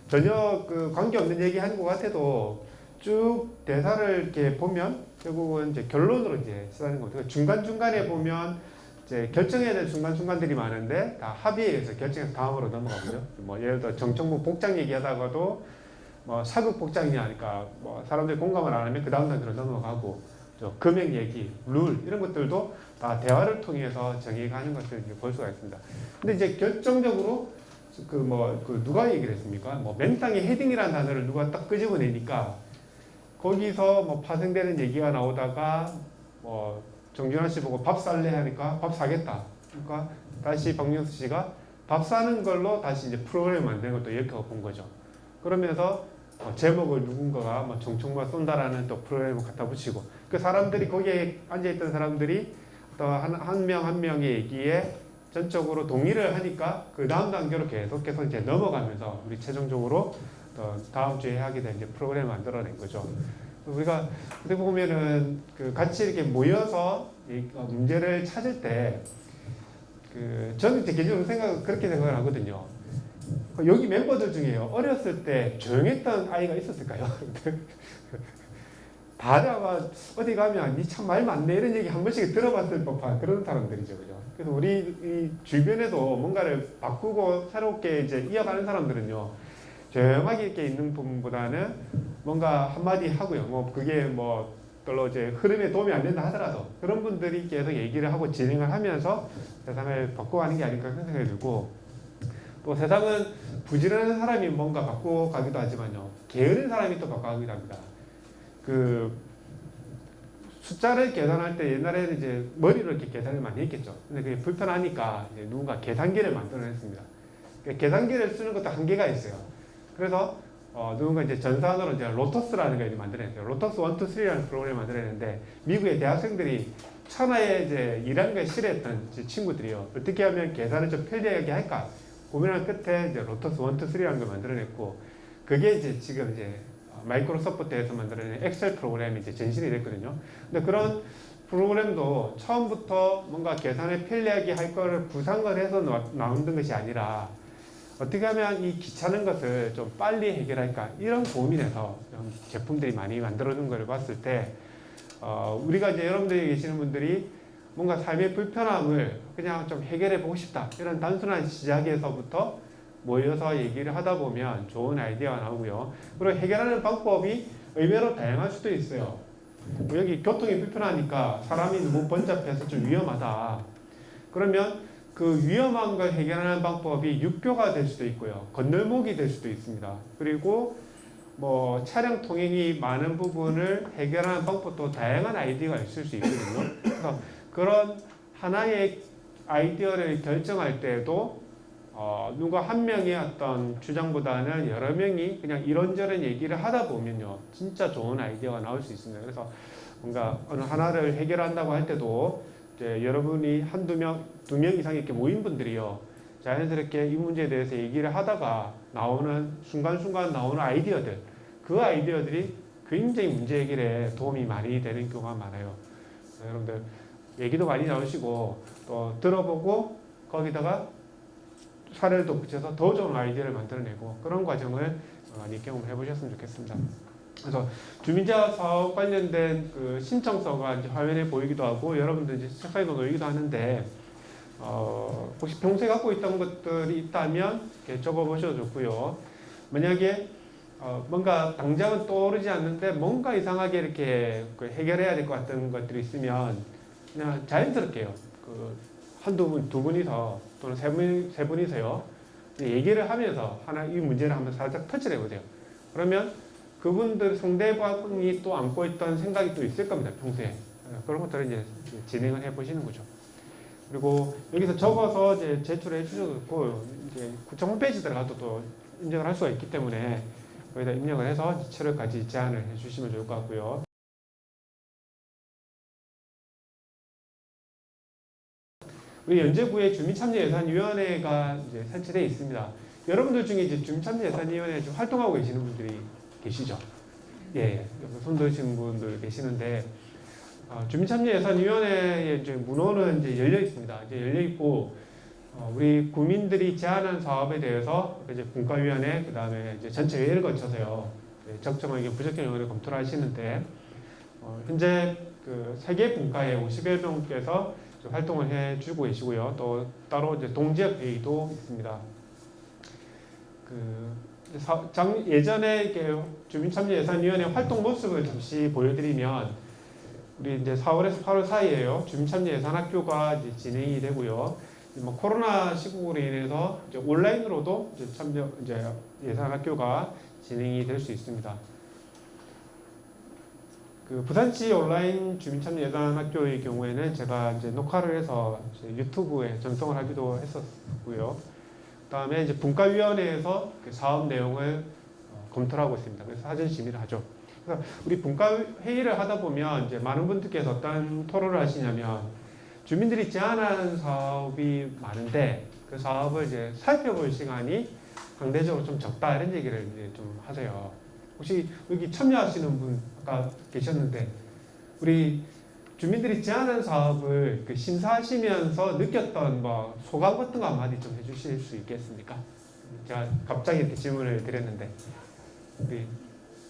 전혀 그 관계 없는 얘기 하는 것 같아도 쭉 대사를 이렇게 보면 결국은 이제 결론으로 이제 쓰는 겁니다. 중간 중간에 보면 이제 결정해야 될 순간순간들이 많은데 다 합의에 의해서 결정해서 다음으로 넘어가고요. 뭐 예를 들어 정청무 복장 얘기하다가도 뭐 사극 복장이 하니까 뭐 사람들이 공감을 안 하면 그 다음 단계로 넘어가고 저 금액 얘기, 룰 이런 것들도 다 대화를 통해서 정해가는 것을 이제 볼 수가 있습니다. 근데 이제 결정적으로 그 누가 얘기를 했습니까? 뭐 맨땅에 헤딩이라는 단어를 누가 딱 끄집어내니까 거기서 뭐 파생되는 얘기가 나오다가 뭐 정준하 씨 보고 밥 살래 하니까 밥 사겠다. 그러니까 다시 박명수 씨가 밥 사는 걸로 다시 이제 프로그램 만드는 것도 이렇게 본 거죠. 그러면서 제목을 누군가가 뭐 정청무가 쏜다라는 또 프로그램을 갖다 붙이고 그 사람들이 거기에 앉아있던 사람들이 또 한 명 한 명의 얘기에 전적으로 동의를 하니까 그 다음 단계로 계속해서 이제 넘어가면서 우리 최종적으로 또 다음 주에 하게 된 이제 프로그램을 만들어낸 거죠. 우리가 어떻게 보면은 그 같이 이렇게 모여서 문제를 찾을 때 저는 이제 개인적으로 그렇게 생각을 하거든요. 여기 멤버들 중에요. 어렸을 때 조용했던 아이가 있었을까요? 다들 어디 가면 니 참 말 많네 이런 얘기 한 번씩 들어봤을 법한 그런 사람들이죠. 그죠? 그래서 우리 이 주변에도 뭔가를 바꾸고 새롭게 이제 이어가는 사람들은요. 조용하게 이렇게 있는 부분보다는 뭔가 한마디 하고요. 뭐 그게 뭐 별로 이제 흐름에 도움이 안 된다 하더라도 그런 분들이 계속 얘기를 하고 진행을 하면서 세상을 바꿔가는 게 아닐까 그런 생각이 들고 또 세상은 부지런한 사람이 뭔가 바꿔가기도 하지만요. 게으른 사람이 또 바꿔가기도 합니다. 그 숫자를 계산할 때 옛날에는 이제 머리로 이렇게 계산을 많이 했겠죠. 근데 그게 불편하니까 이제 누군가 계산기를 만들어냈습니다. 계산기를 쓰는 것도 한계가 있어요. 그래서 누군가 이제 전산으로 이제 로터스라는 걸 만들어냈어요. 로터스 1, 2, 3라는 프로그램을 만들어냈는데 미국의 대학생들이 천하에 이제 일하는 걸 싫어했던 친구들이요. 어떻게 하면 계산을 좀 편리하게 할까 고민한 끝에 이제 로터스 1, 2, 3라는 걸 만들어냈고 그게 이제 지금 이제 마이크로소프트에서 만들어낸 엑셀 프로그램이 이제 전신이 됐거든요. 근데 그런 프로그램도 처음부터 뭔가 계산을 편리하게 할 거를 구상을 해서 나오는 것이 아니라 어떻게 하면 이 귀찮은 것을 좀 빨리 해결할까 이런 고민에서 제품들이 많이 만들어진 걸 봤을 때 우리가 이제 여러분들이 계시는 분들이 뭔가 삶의 불편함을 그냥 좀 해결해 보고 싶다 이런 단순한 시작에서부터 모여서 얘기를 하다 보면 좋은 아이디어가 나오고요. 그리고 해결하는 방법이 의외로 다양할 수도 있어요. 여기 교통이 불편하니까 사람이 너무 번잡해서 좀 위험하다. 그러면 그 위험한 걸 해결하는 방법이 육교가 될 수도 있고요. 건널목이 될 수도 있습니다. 그리고 뭐 차량 통행이 많은 부분을 해결하는 방법도 다양한 아이디어가 있을 수 있거든요. 그래서 그런 하나의 아이디어를 결정할 때도 누가 한 명의 어떤 주장보다는 여러 명이 그냥 이런저런 얘기를 하다 보면요. 진짜 좋은 아이디어가 나올 수 있습니다. 그래서 뭔가 어느 하나를 해결한다고 할 때도 이제 여러분이 두 명 이상 이렇게 모인 분들이요. 자연스럽게 이 문제에 대해서 얘기를 하다가 나오는 순간순간 나오는 아이디어들 그 아이디어들이 굉장히 문제 해결에 도움이 많이 되는 경우가 많아요. 여러분들 얘기도 많이 나오시고 또 들어보고 거기다가 사례도 붙여서 더 좋은 아이디어를 만들어내고 그런 과정을 많이 경험해 보셨으면 좋겠습니다. 그래서 주민자 사업 관련된 그 신청서가 이제 화면에 보이기도 하고 여러분들 이제 책상에도 놓이기도 하는데 혹시 평소에 갖고 있던 것들이 있다면 이렇게 적어보셔도 좋고요. 만약에 뭔가 당장은 떠오르지 않는데 뭔가 이상하게 이렇게 해결해야 될 것 같은 것들이 있으면 그냥 자연스럽게요. 한두 분, 두 분이서 또는 세 분이서요. 얘기를 하면서 이 문제를 한번 살짝 터치를 해보세요. 그러면 그분들 상대방이 또 안고 있던 생각이 또 있을 겁니다. 평소에. 그런 것들을 이제 진행을 해보시는 거죠. 그리고 여기서 적어서 이제 제출해 주셔도 좋고, 이제 구청 홈페이지 들어가도 또 인정을 할 수가 있기 때문에 거기다 입력을 해서 7월까지 제안을 해주시면 좋을 것 같고요. 우리 연제구에 주민참여예산위원회가 이제 설치되어 있습니다. 여러분들 중에 이제 주민참여예산위원회 좀 활동하고 계시는 분들이 계시죠. 예, 손 드신 분들 계시는데 주민참여예산위원회의 이제 문호는 이제 열려 있습니다. 이제 열려 있고 우리 구민들이 제안한 사업에 대해서 이제 분과위원회 그다음에 이제 전체 회의를 거쳐서요 적정한 의견, 부적격 의견을 검토를 하시는데 현재 그 세계 분과에 50여 명께서 활동을 해주고 계시고요. 또 따로 이제 동지역 회의도 있습니다. 예전에 이렇게 주민참여예산위원회 활동 모습을 잠시 보여드리면 우리 이제 4월에서 8월 사이에요. 주민참여예산학교가 이제 진행이 되고요. 뭐 코로나 시국으로 인해서 이제 온라인으로도 이제 예산학교가 진행이 될 수 있습니다. 그 부산시 온라인 주민참여예산학교의 경우에는 제가 이제 녹화를 해서 이제 유튜브에 전송을 하기도 했었고요. 그다음에 이제 분과위원회에서 그 사업 내용을 검토를 하고 있습니다. 그래서 사전 심의를 하죠. 그래서 우리 분과 회의를 하다 보면 이제 많은 분들께서 어떤 토론을 하시냐면 주민들이 제안하는 사업이 많은데 그 사업을 이제 살펴볼 시간이 상대적으로 좀 적다 이런 얘기를 이제 좀 하세요. 혹시 여기 참여하시는 분 아까 계셨는데 우리 주민들이 제안한 사업을 그 심사하시면서 느꼈던 뭐 소감 같은 거 한마디 좀 해주실 수 있겠습니까? 제가 갑자기 이렇게 질문을 드렸는데 우리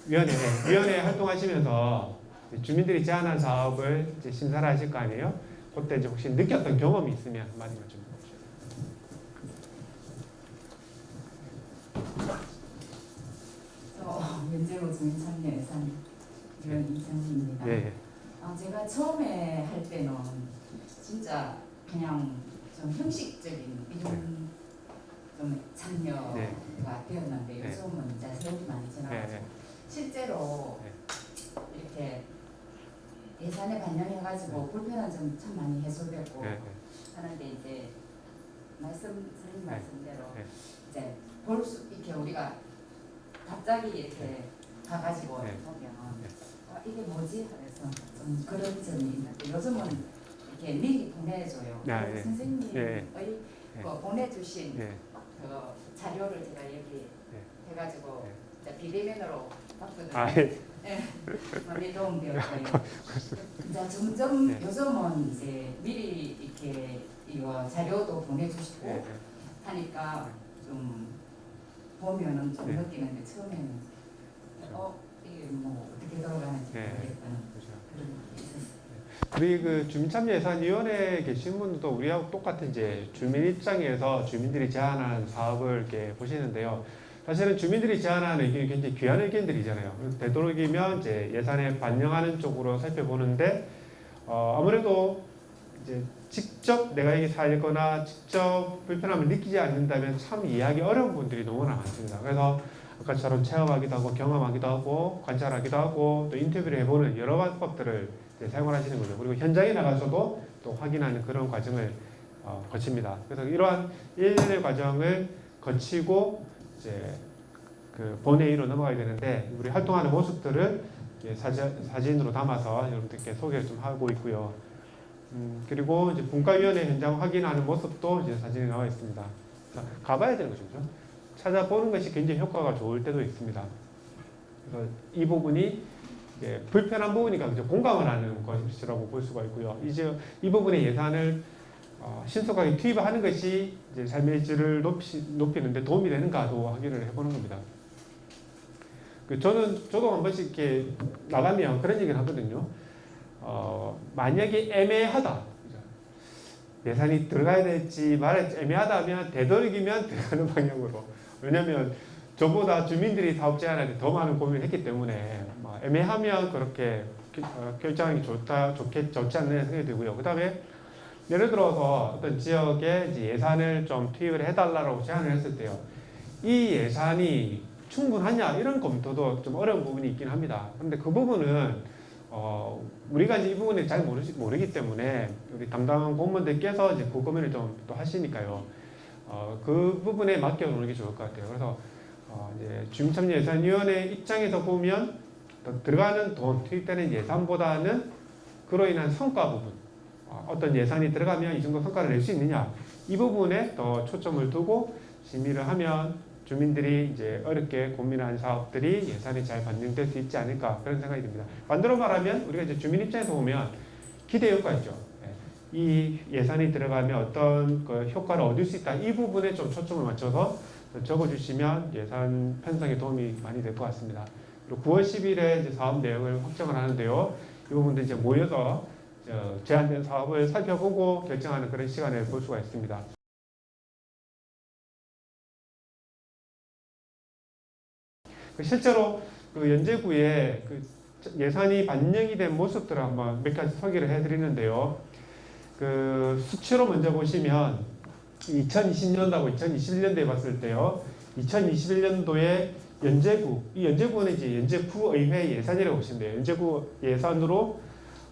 위원회 활동하시면서 주민들이 제안한 사업을 이제 심사를 하실 거 아니에요? 그때 이제 혹시 느꼈던 경험이 있으면 한마디만 좀 해주세요. 윤재호 주민참여예산 위원 이정희입니다. 예. 제가 처음에 할 때는 진짜 그냥 좀 형식적인 이런 좀 참여가 네. 되었는데 네. 요즘은 이제 세월이 많이 지나가서 네. 실제로 이렇게 예산에 반영해가지고 불편한 점 참 많이 해소되고 네. 하는데 이제 선생님 말씀대로 네. 이제 볼 수 이렇게 우리가 갑자기 이렇게 가가지고 네. 보면 이게 뭐지? 그래서 좀 그런 점이 있는데 요즘은 이렇게 미리 보내줘요. 아, 네. 선생님의 네. 그 보내주신 네. 그 자료를 제가 여기 네. 해가지고 이제 비대면으로 봤거든요. 아, 예. 네, 많이 도움되었고요. 이제 점점 네. 요즘은 이제 미리 이렇게 이거 자료도 보내주시고 네. 하니까 좀 보면은 좀 네. 느끼는데 처음에는 이게 뭐 어떻게 돌아가는지 네. 모르겠다는 그렇죠. 그런 게 있었어요. 우리 그 주민참여예산위원회에 계신 분들도 우리하고 똑같은 이제 주민 입장에서 주민들이 제안한 사업을 이렇게 보시는데요. 사실은 주민들이 제안하는 의견이 굉장히 귀한 의견들이잖아요. 그래서 되도록이면 이제 예산에 반영하는 쪽으로 살펴보는데 아무래도 이제 직접 내가 여기 살거나 직접 불편함을 느끼지 않는다면 참 이해하기 어려운 분들이 너무나 많습니다. 그래서 아까처럼 체험하기도 하고 경험하기도 하고 관찰하기도 하고 또 인터뷰를 해보는 여러 방법들을 사용을 하시는 거죠. 그리고 현장에 나가서도 또 확인하는 그런 과정을 거칩니다. 그래서 이러한 일련의 과정을 거치고 이제 그 본회의로 넘어가야 되는데 우리 활동하는 모습들을 사진으로 담아서 여러분들께 소개를 좀 하고 있고요. 그리고 이제 분과위원회 현장 확인하는 모습도 이제 사진에 나와 있습니다. 가봐야 되는 것이죠. 찾아보는 것이 굉장히 효과가 좋을 때도 있습니다. 그래서 이 부분이 불편한 부분이니까 공감을 하는 것이라고 볼 수가 있고요. 이제 이 부분의 예산을 신속하게 투입하는 것이 이제 삶의 질을 높이는데 도움이 되는가도 확인을 해보는 겁니다. 저도 한 번씩 이렇게 나가면 그런 얘기를 하거든요. 만약에 애매하다. 예산이 들어가야 될지 말아야 될지 애매하다 하면 되도록이면 들어가는 방향으로. 왜냐하면 저보다 주민들이 사업 제안할 때 더 많은 고민을 했기 때문에 애매하면 그렇게 결정하기 좋지 않는 생각이 들고요. 그 다음에 예를 들어서 어떤 지역에 이제 예산을 좀 투입을 해달라고 제안을 했을 때요. 이 예산이 충분하냐 이런 검토도 좀 어려운 부분이 있긴 합니다. 그런데 그 부분은 우리가 이제 이 부분을 잘 모르기 때문에 우리 담당한 공무원들께서 이제 그 고민을 좀 또 하시니까요. 그 부분에 맡겨놓는 게 좋을 것 같아요. 그래서 이제 주민참여예산위원회 입장에서 보면 들어가는 돈, 투입되는 예산보다는 그로 인한 성과 부분, 어떤 예산이 들어가면 이 정도 성과를 낼 수 있느냐 이 부분에 더 초점을 두고 심의를 하면 주민들이 이제 어렵게 고민하는 사업들이 예산이 잘 반영될 수 있지 않을까 그런 생각이 듭니다. 반대로 말하면 우리가 이제 주민 입장에서 보면 기대 효과 있죠. 이 예산이 들어가면 어떤 그 효과를 얻을 수 있다. 이 부분에 좀 초점을 맞춰서 적어주시면 예산 편성에 도움이 많이 될 것 같습니다. 그리고 9월 10일에 이제 사업 내역을 확정을 하는데요. 이 부분도 이제 모여서 제한된 사업을 살펴보고 결정하는 그런 시간을 볼 수가 있습니다. 실제로 그 연제구에 그 예산이 반영이 된 모습들을 한번 몇 가지 소개를 해드리는데요. 그 수치로 먼저 보시면 2020년도하고 2021년도에 봤을 때요. 2021년도에 연제구, 이 연제구는 이제 연제구의회 예산이라고 보시면 돼요. 연제구 예산으로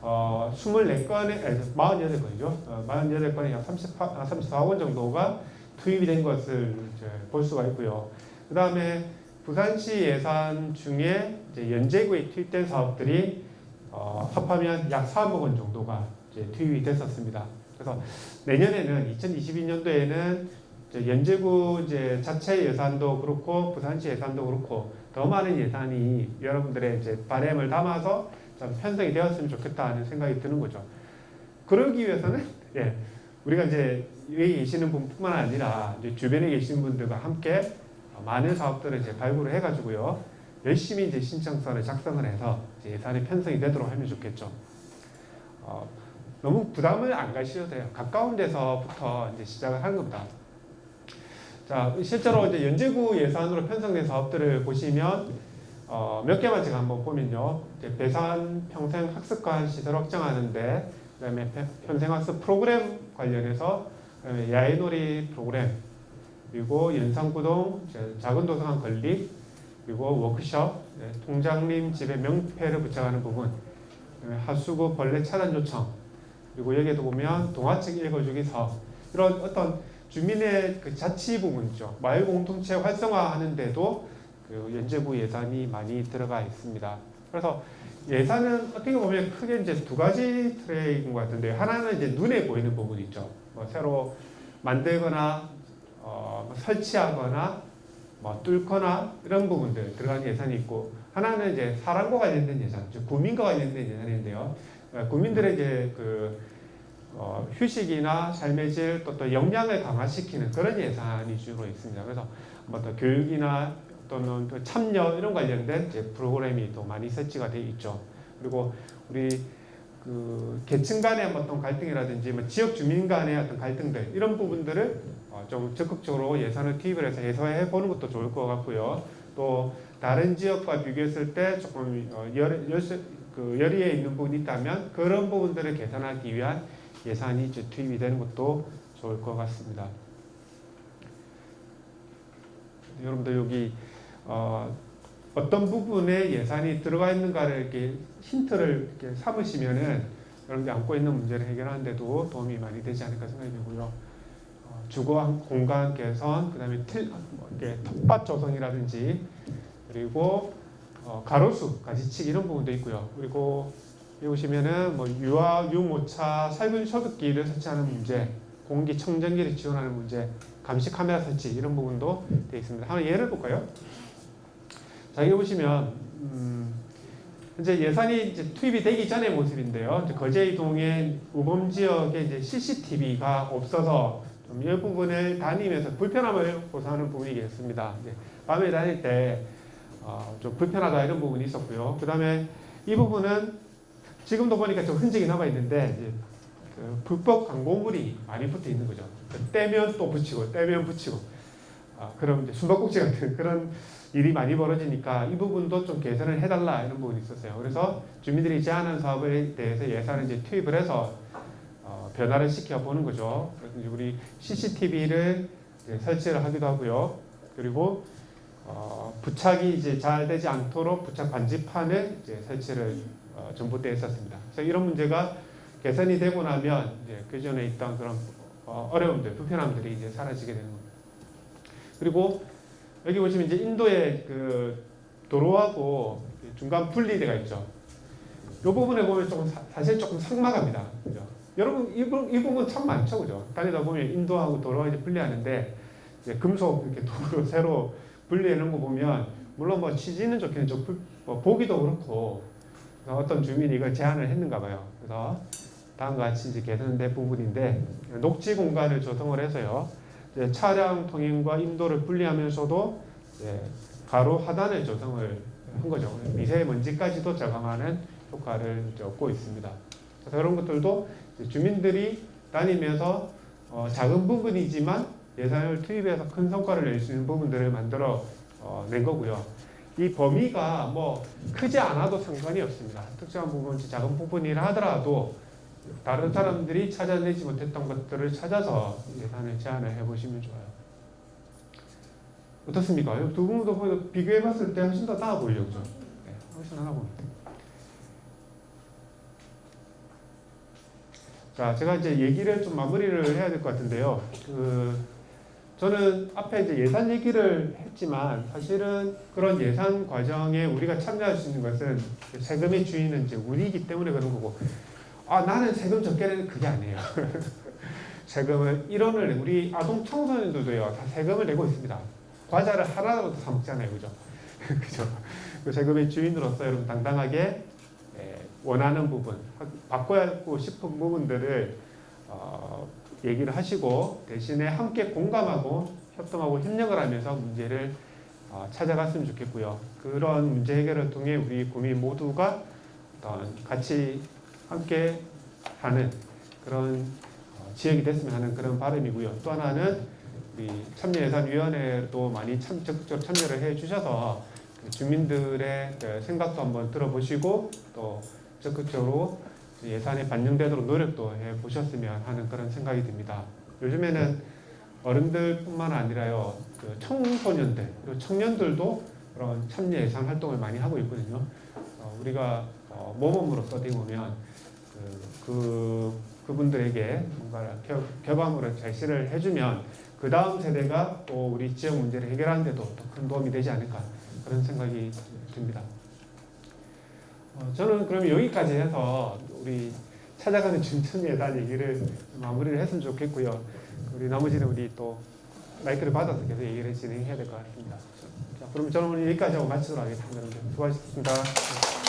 24건에, 48건이죠. 48건에 약 34억 원 정도가 투입이 된 것을 이제 볼 수가 있고요. 그 다음에 부산시 예산 중에 이제 연제구에 투입된 사업들이 합하면 약 3억 원 정도가 이제 투입이 됐었습니다. 그래서 내년에는 2022년도에는 연제구 이제 자체 예산도 그렇고 부산시 예산도 그렇고 더 많은 예산이 여러분들의 이제 바람을 담아서 좀 편성이 되었으면 좋겠다 하는 생각이 드는 거죠. 그러기 위해서는 우리가 이제 여기 계시는 분뿐만 아니라 이제 주변에 계신 분들과 함께 많은 사업들을 이제 발굴을 해가지고요 열심히 이제 신청서를 작성을 해서 이제 예산이 편성이 되도록 하면 좋겠죠. 너무 부담을 안 가셔도 돼요. 가까운 데서부터 이제 시작을 하는 겁니다. 자, 실제로 이제 연제구 예산으로 편성된 사업들을 보시면 몇 개만 제가 한번 보면요. 이제 배산 평생학습관 시설 확장하는데, 그다음에 평생학습 프로그램 관련해서 야외놀이 프로그램, 그리고 연산구동 작은 도서관 건립, 그리고 워크숍, 통장님 집에 명패를 부착하는 부분, 하수구 벌레 차단 요청, 그리고 여기에도 보면 동화책 읽어주기 사업, 이런 어떤 주민의 그 자치 부분이죠. 마을 공동체 활성화하는데도 그 연제구 예산이 많이 들어가 있습니다. 그래서 예산은 어떻게 보면 크게 이제 두 가지 트레이인 것 같은데요. 하나는 이제 눈에 보이는 부분이 있죠. 뭐 새로 만들거나 뭐 설치하거나 뭐 뚫거나 이런 부분들 들어가는 예산이 있고, 하나는 이제 사람과 관련된 예산, 즉 구민과 관련된 예산인데요. 구민들의 이제 그 휴식이나 삶의 질, 또 역량을 강화시키는 그런 예산이 주로 있습니다. 그래서 뭐 또 교육이나 또는 또 참여 이런 관련된 이제 프로그램이 또 많이 설치가 되어 있죠. 그리고 우리 그 계층 간의 어떤 갈등이라든지 뭐 지역 주민 간의 어떤 갈등들 이런 부분들을 좀 적극적으로 예산을 투입을 해서 해소해 보는 것도 좋을 것 같고요. 또 다른 지역과 비교했을 때 조금 열의에 있는 부분이 있다면 그런 부분들을 개선하기 위한 예산이 이제 투입이 되는 것도 좋을 것 같습니다. 여러분들 여기 어떤 부분에 예산이 들어가 있는가를 이렇게 힌트를 이렇게 삼으시면은 여러분들이 안고 있는 문제를 해결하는데도 도움이 많이 되지 않을까 생각이 들고요. 주거 공간 개선, 그다음에 텃밭 조성이라든지, 그리고 가로수 가지치기 이런 부분도 있고요. 그리고 여기 보시면은 뭐 유아 유모차 살균 소독기를 설치하는 문제, 공기청정기를 지원하는 문제, 감시 카메라 설치 이런 부분도 되어 있습니다. 한번 예를 볼까요? 자, 여기 보시면 현재 예산이 이제 투입이 되기 전의 모습인데요. 이제 거제이동의 우범 지역에 이제 CCTV가 없어서 좀 이 부분을 다니면서 불편함을 호소하는 부분이겠습니다. 이제 밤에 다닐 때 좀 불편하다 이런 부분이 있었고요. 그 다음에 이 부분은 지금도 보니까 좀 흔적이 남아 있는데 이제 그 불법 광고물이 많이 붙어 있는 거죠. 떼면 또 붙이고 떼면 붙이고 그럼 이제 숨바꼭질 같은 그런 일이 많이 벌어지니까 이 부분도 좀 개선을 해달라 이런 부분이 있었어요. 그래서 주민들이 제안한 사업에 대해서 예산을 이제 투입을 해서 변화를 시켜보는 거죠. 그래서 이제 우리 CCTV를 이제 설치를 하기도 하고요. 그리고 부착이 이제 잘 되지 않도록 부착 반지판을 이제 설치를 전봇대에 했었습니다. 그래서 이런 문제가 개선이 되고 나면 이제 그 전에 있던 그런 어려움들, 불편함들이 이제 사라지게 되는 겁니다. 그리고 여기 보시면 이제 인도의 그 도로하고 중간 분리대가 있죠. 이 부분에 보면 조금 사실 조금 삭막합니다. 그죠? 여러분 이 부분 참 많죠, 그죠? 다니다 보면 인도하고 도로가 이제 분리하는데 이제 금속 이렇게 도로 새로 분리해 놓은 거 보면 물론 뭐 취지는 좋긴 뭐 보기도 그렇고 어떤 주민이 이걸 제안을 했는가 봐요. 그래서 다음과 같이 이제 개선된 부분인데 녹지 공간을 조성을 해서요. 이제 차량 통행과 인도를 분리하면서도 이제 가로 하단을 조성을 한 거죠. 미세먼지까지도 저감하는 효과를 이제 얻고 있습니다. 그래서 이런 것들도 주민들이 다니면서 작은 부분이지만 예산을 투입해서 큰 성과를 낼 수 있는 부분들을 만들어 낸 거고요. 이 범위가 뭐 크지 않아도 상관이 없습니다. 특정한 부분, 작은 부분이라 하더라도 다른 사람들이 찾아내지 못했던 것들을 찾아서 예산을 제안을 해보시면 좋아요. 어떻습니까? 두 분도 비교해봤을 때 훨씬 더 나아 보이죠, 그죠? 네, 훨씬 나아 보입니다. 자, 제가 이제 얘기를 좀 마무리를 해야 될 것 같은데요. 저는 앞에 이제 예산 얘기를 했지만 사실은 그런 예산 과정에 우리가 참여할 수 있는 것은 세금의 주인은 이제 우리이기 때문에 그런 거고, 나는 세금 적게 내는 그게 아니에요. 세금을 1원을 우리 아동 청소년들도요 다 세금을 내고 있습니다. 과자를 하나라도 사 먹잖아요, 그죠? 그죠? 그 세금의 주인으로서 여러분 당당하게 원하는 부분, 바꿔야 싶은 부분들을 얘기를 하시고 대신에 함께 공감하고 협동하고 협력을 하면서 문제를 찾아갔으면 좋겠고요. 그런 문제 해결을 통해 우리 국민 모두가 어떤 같이 함께 하는 그런 지역이 됐으면 하는 그런 바람이고요. 또 하나는 우리 참여예산위원회도 많이 적극적으로 참여를 해 주셔서 주민들의 생각도 한번 들어보시고 또 적극적으로 예산에 반영되도록 노력도 해 보셨으면 하는 그런 생각이 듭니다. 요즘에는 어른들뿐만 아니라요, 청소년들 그리고 청년들도 그런 참여 예산 활동을 많이 하고 있거든요. 우리가 모범으로 써대보면 그분들에게 뭔가 결과물을 제시를 해주면 그 다음 세대가 또 우리 지역 문제를 해결하는 데도 더 큰 도움이 되지 않을까 그런 생각이 듭니다. 저는 그러면 여기까지 해서 우리 찾아가는 춘천예산 얘기를 마무리를 했으면 좋겠고요. 우리 나머지는 우리 또 마이크를 받아서 계속 얘기를 진행해야 될 것 같습니다. 자, 그럼 저는 오늘 여기까지 하고 마치도록 하겠습니다. 수고하셨습니다.